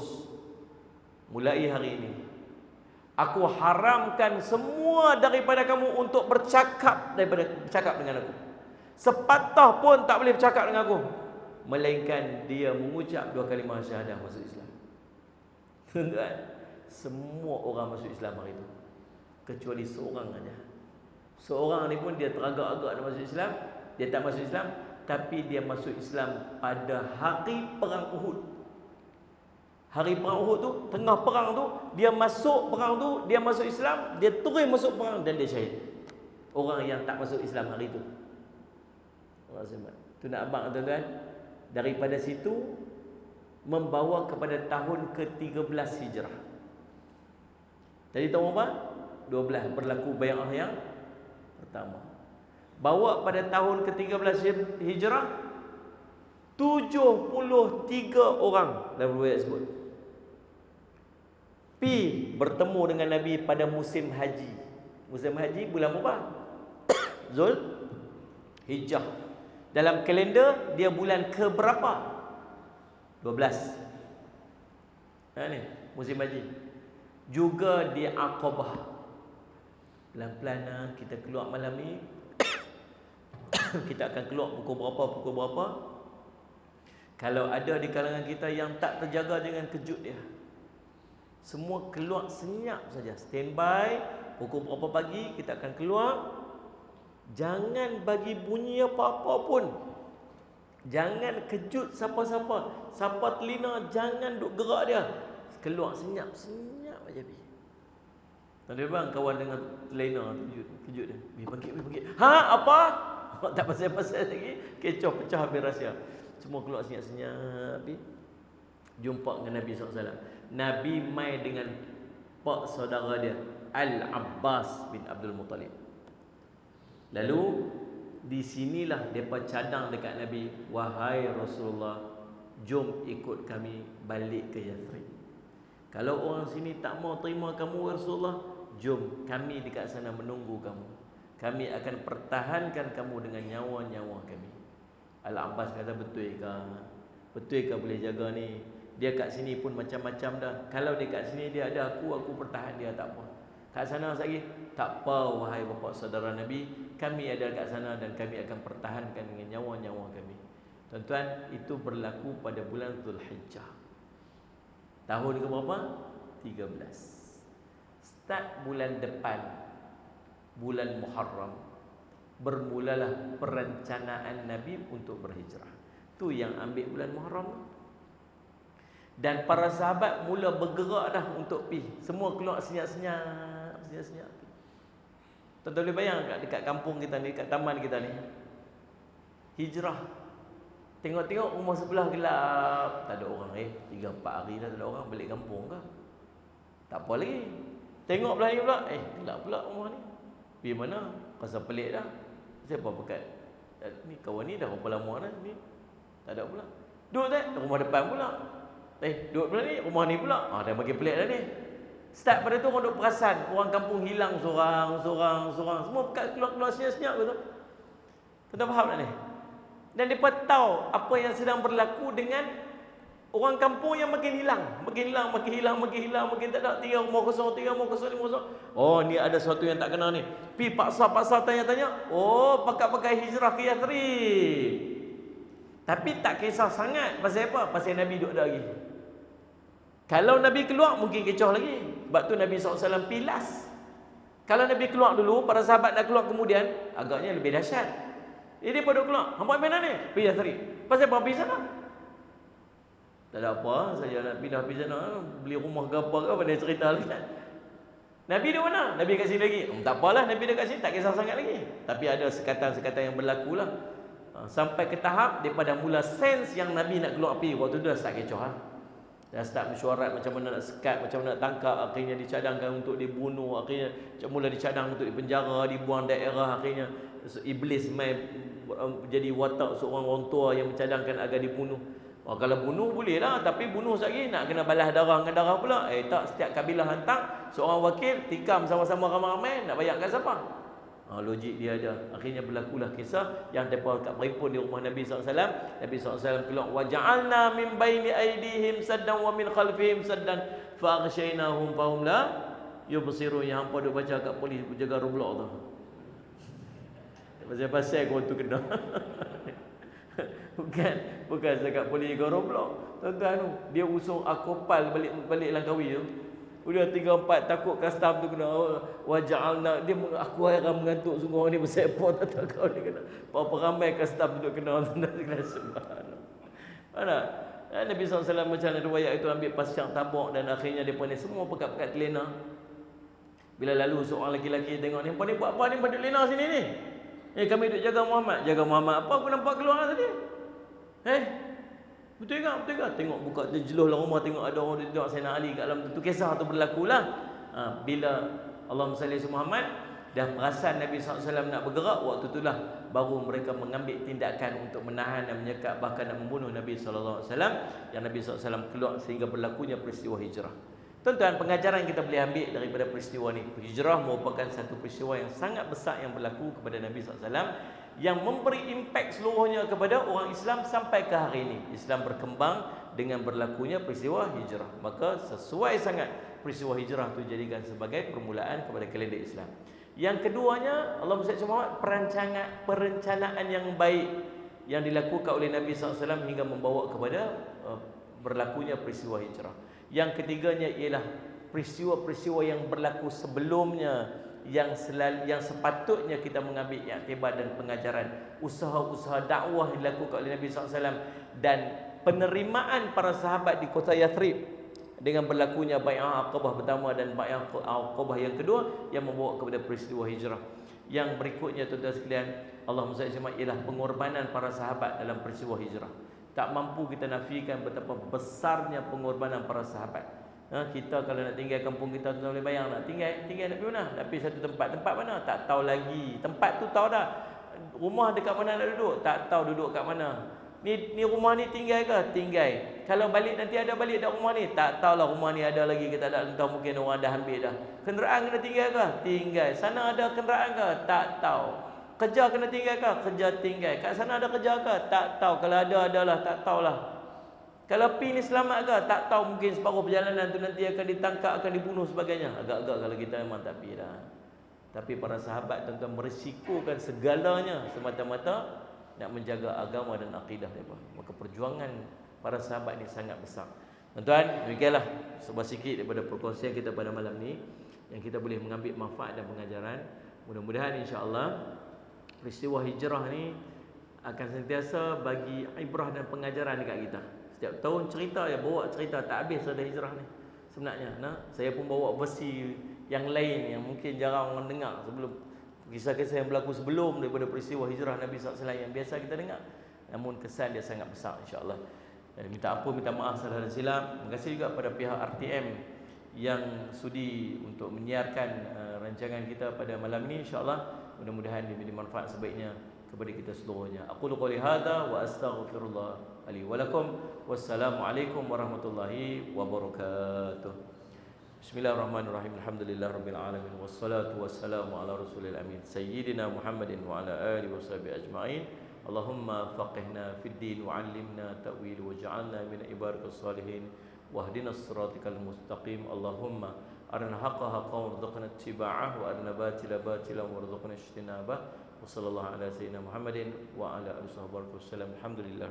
Mulai hari ini, Aku haramkan semua daripada kamu untuk bercakap dengan aku. Sepatah pun tak boleh bercakap dengan aku, melainkan dia mengucap 2 kalimah syahadah masuk Islam. Tuan-tuan, semua orang masuk Islam hari itu, kecuali seorang aja. Seorang ni pun dia teragak-agak nak masuk Islam. Dia tak masuk Islam, tapi dia masuk Islam pada hari perang Uhud. Hari perang Uhud tu, tengah perang tu, dia masuk perang tu, dia masuk Islam, dia terus masuk perang dan dia syahid. Orang yang tak masuk Islam hari tu. Allah SWT. Tu nak abang tuan-tuan. Daripada situ membawa kepada tahun ke-13 Hijrah. Jadi tahun apa? 12 berlaku bai'ah yang pertama. Bawa pada tahun ke-13 Hijrah 73 orang dalam riwayat sebut bertemu dengan Nabi pada musim haji. Musim haji bulan berapa? Zul Hijjah. Dalam kalender dia bulan ke berapa? 12. Ni musim haji. Juga di Aqabah. Pelan-pelan kita keluar malam ni. Kita akan keluar pukul berapa. Kalau ada di kalangan kita yang tak terjaga, jangan kejut dia. Semua keluar senyap saja. Standby, pukul berapa pagi kita akan keluar. Jangan bagi bunyi apa-apa pun. Jangan kejut siapa-siapa. Siapa telina, jangan duk gerak dia. Keluar senyap aja bi. Tadi bang kawan dengan telina kejut dia. Bangkit. Ha, apa? Tak pasal-pasal lagi. Kecoh pecah habis rahsia. Semua keluar senyap-senyap bi. Jumpa dengan Nabi SAW. Nabi mai dengan pak saudara dia, Al-Abbas bin Abdul Muttalib. Lalu di sinilah depa cadang dekat Nabi, wahai Rasulullah, jom ikut kami balik ke Yathrib. Kalau orang sini tak mau terima kamu Rasulullah, jom kami dekat sana menunggu kamu. Kami akan pertahankan kamu dengan nyawa-nyawa kami. Al-Abbas kata, betul ke boleh jaga ni? Dia kat sini pun macam-macam dah. Kalau dia kat sini dia ada aku pertahan dia, tak apa. Kat sana lagi, tak apa wahai bapa saudara Nabi, kami ada kat sana dan kami akan pertahankan dengan nyawa-nyawa kami. Tuan-tuan, itu berlaku pada bulan Zulhijjah. Tahun ke berapa? 13. Start bulan depan, bulan Muharram, bermulalah perencanaan Nabi untuk berhijrah. Tu yang ambil bulan Muharram. Dan para sahabat mula bergerak dah untuk pergi. Semua keluar senyap-senyap. Tuan-tuan boleh bayang dekat kampung kita ni, dekat taman kita ni, hijrah. Tengok-tengok rumah sebelah gelap, tak ada orang. 3-4 hari dah tak ada orang, balik kampung ke? Tak apa lagi. Tengok belah ni pula, gelap pula rumah ni. Pergi mana? Rasa pelik dah. Siapa pekat? Ni kawan ni dah berapa lama dah ni? Tak ada pula. Duduk tak? Rumah depan pula. Duduk pula ni, rumah ni pula. Dah bagi pelik dah ni. Start pada tu orang duk perasan, orang kampung hilang seorang. Semua pekat keluar senyap-senyap betul. Tuan faham tak ni? Dan mereka tahu apa yang sedang berlaku dengan orang kampung yang makin hilang, makin tak ada. 3 rumah kosong, 5 kosong. Oh, ni ada sesuatu yang tak kena ni. Pi paksa tanya-tanya. Oh, pakai hijrah ke Yathrib. Tapi tak kisah sangat. Pasal apa? Pasal Nabi duduk ada lagi. Kalau Nabi keluar mungkin kecoh lagi. Sebab tu Nabi SAW pilas. Kalau Nabi keluar dulu, para sahabat nak keluar kemudian, agaknya lebih dahsyat. Dia pada keluar. Hampa mana ni? Pergi Yathrib. Pasal apa pergi sana? Tak ada apa, saja nak pindah pergi sana, beli rumah ke apa ke, pada cerita lagi. Nabi di mana? Nabi kat sini lagi. Tak apalah, Nabi dekat sini, tak kisah sangat lagi. Tapi ada sekatan-sekatan yang berlaku lah. Sampai ke tahap daripada mula sense yang Nabi nak keluar pergi. Waktu tu dah start kecoh. Dah start mesyuarat macam mana nak sekat, macam mana nak tangkap. Akhirnya dicadangkan untuk dibunuh. Akhirnya mula dicadang untuk dipenjara, dibuang daerah. Akhirnya iblis main jadi watak seorang orang tua yang mencadangkan agar dibunuh. Kalau bunuh boleh lah, tapi bunuh lagi nak kena balas darah dengan darah pula. Tak, setiap kabilah hantar seorang wakil, tikam sama-sama ramai-ramai, nak bayarkan siapa? Logik dia ada. Akhirnya berlakulah kisah yang mereka kat berimpun di rumah Nabi SAW. Nabi SAW keluar, waja'alna min baini aydihim saddan wa min khalfihim saddan fa aghshaynahum fahum la yubsiru yang hampa duk baca kat polis jaga Roblox tu. Pasal-pasal kau tu kena. bukan dekat polis jaga Roblox. Tuan-tuan tu, dia usung akopal balik Langkawi tu. Udah 3-4 takut custom tu kena waja'alna, dia aku heran mengantuk sungguh orang ni pasal airport tak kau ni kena. Berapa ramai custom tu kena subhanallah. Mana? Nabi SAW macam mana riwayat itu ambil pasang tabak dan akhirnya depa ni semua pekat-pekat telena. Bila lalu seorang lelaki tengok ni, "Apa ni buat apa ni pada lena sini ni?" Kami duk jaga Muhammad. Jaga Muhammad apa aku nampak keluar tadi? Betul ke? Tengok buka terjeluh lah rumah, tengok ada orang duduk Sayyidina Ali kat dalam tu. Kisah tu berlakulah. Bila Allahumma salli ala Muhammad dah perasan Nabi SAW nak bergerak, waktu itulah baru mereka mengambil tindakan untuk menahan dan menyekat, bahkan nak membunuh Nabi SAW, yang Nabi SAW keluar sehingga berlakunya peristiwa hijrah. Tuan-tuan, pengajaran kita boleh ambil daripada peristiwa ni. Hijrah merupakan satu peristiwa yang sangat besar yang berlaku kepada Nabi SAW, yang memberi impak seluruhnya kepada orang Islam sampai ke hari ini. Islam berkembang dengan berlakunya peristiwa hijrah. Maka sesuai sangat peristiwa hijrah itu jadikan sebagai permulaan kepada kalender Islam. Yang keduanya, Allah SWT perencanaan yang baik yang dilakukan oleh Nabi SAW hingga membawa kepada berlakunya peristiwa hijrah. Yang ketiganya ialah peristiwa-peristiwa yang berlaku sebelumnya, yang sepatutnya kita mengambil iktibar dan pengajaran, usaha-usaha dakwah yang dilakukan oleh Nabi SAW dan penerimaan para sahabat di kota Yathrib dengan berlakunya bai'ah Aqabah pertama dan bai'ah Aqabah yang kedua yang membawa kepada peristiwa hijrah. Yang berikutnya tuan-tuan sekalian, Allah SWT ialah pengorbanan para sahabat dalam peristiwa hijrah. Tak mampu kita nafikan betapa besarnya pengorbanan para sahabat. Kita kalau nak tinggal kampung kita, tu boleh bayang nak tinggal nak pergi mana? Nak pergi satu tempat mana? Tak tahu lagi. Tempat tu tahu dah. Rumah dekat mana nak duduk? Tak tahu duduk kat mana. Ni rumah ni tinggal ke? Tinggal. Kalau balik nanti ada balik dak rumah ni? Tak tahulah rumah ni ada lagi ke tak ada. Entah mungkin orang dah ambil dah. Kenderaan kena tinggal ke? Tinggal. Sana ada kenderaan ke? Tak tahu. Kerja kena tinggal ke? Kerja tinggal. Kat sana ada kerja ke? Tak tahu. Kalau ada adalah, tak tahulah. Kalau pi ni selamat ke? Tak tahu, mungkin separuh perjalanan tu nanti akan ditangkap, akan dibunuh sebagainya. Agak-agak kalau kita memang tak pi dah. Tapi para sahabat tuan-tuan merisikokan segalanya semata-mata nak menjaga agama dan akidah mereka. Maka perjuangan para sahabat ni sangat besar. Tuan-tuan, demikianlah sebuah sikit daripada perkongsian kita pada malam ni yang kita boleh mengambil manfaat dan pengajaran. Mudah-mudahan insya-Allah peristiwa hijrah ni akan sentiasa bagi ibrah dan pengajaran dekat kita. Setiap tahun cerita bawa cerita tak habis ada hijrah ni. Sebenarnya, saya pun bawa versi yang lain yang mungkin jarang orang dengar sebelum kisah-kisah yang berlaku sebelum daripada peristiwa hijrah Nabi SAW yang biasa kita dengar. Namun kesan dia sangat besar insya-Allah. Dan minta ampun, minta maaf salah dan silap. Terima kasih juga pada pihak RTM yang sudi untuk menyiarkan rancangan kita pada malam ini insya-Allah. Mudah-mudahan diberi manfaat sebaiknya kepada kita seluruhnya. Aqulu qouli hadza wa astaghfirullah li wa lakum. Wassalamualaikum warahmatullahi wabarakatuh. Bismillahirrahmanirrahim. Alhamdulillahirabbil alamin wassalatu wassalamu ala rasulil amin sayyidina Muhammadin wa ala alihi washabihi ajmain. Allahumma faqihna fid din wa 'allimna ta'wil waj'alna min ibadikas salihin wahdinas siratal mustaqim. Allahumma arina haqqa haqqan warzuqna ittiba'ah wa arina batila batilan warzuqna ijtinabah. Wa sallallahu ala sayyidina Muhammadin wa ala alihi wasallam. Alhamdulillah.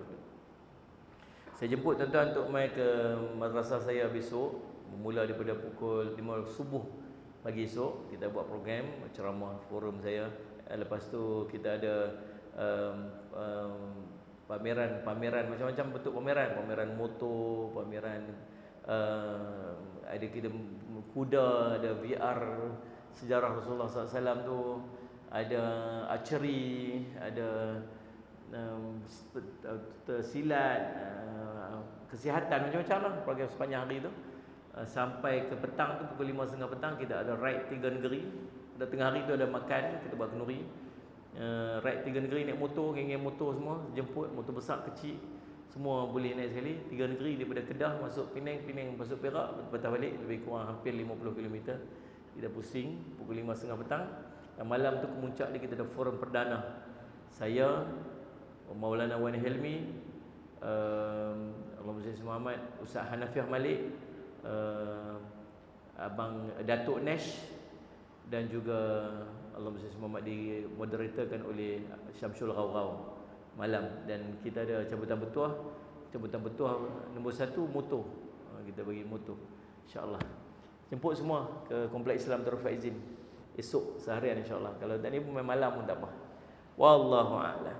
Saya jemput tuan-tuan untuk mai ke madrasah saya besok, bermula daripada pukul 5 subuh pagi esok. Kita buat program ceramah forum saya. Lepas tu kita ada pameran macam-macam bentuk pameran motor, pameran ada kita kuda, ada VR sejarah Rasulullah SAW tu, ada archery, ada silat, kesihatan, macam-macam lah program sepanjang hari tu. Sampai ke petang tu pukul 5.30 petang kita ada ride 3 negeri. Pada tengah hari tu ada makan, kita buat kenduri. Ride 3 negeri, naik motor, geng-geng motor semua, jemput motor besar kecil semua boleh naik sekali. 3 negeri daripada Kedah masuk Penang, Penang masuk Perak, patah balik lebih kurang hampir 50 km. Kita pusing pukul 5.30 petang. Dan malam tu kemuncak dia kita ada forum perdana. Saya, Maulana Wan Helmi, Allahumma salli Muhammad, Ustaz Hanafiah Malik, Abang Datuk Nesh, dan juga Allahumma salli Muhammad dimoderatorkan oleh Syamsul Ghawghaw malam. Dan kita ada cabutan bertuah. Cabutan bertuah nombor 1 motor. Kita bagi motor, insya-Allah. Jemput semua ke Kompleks Islam Darul Faizin esok seharian, insya-Allah. Kalau tak ni pun main malam pun tak apa. Wallahu a'lam.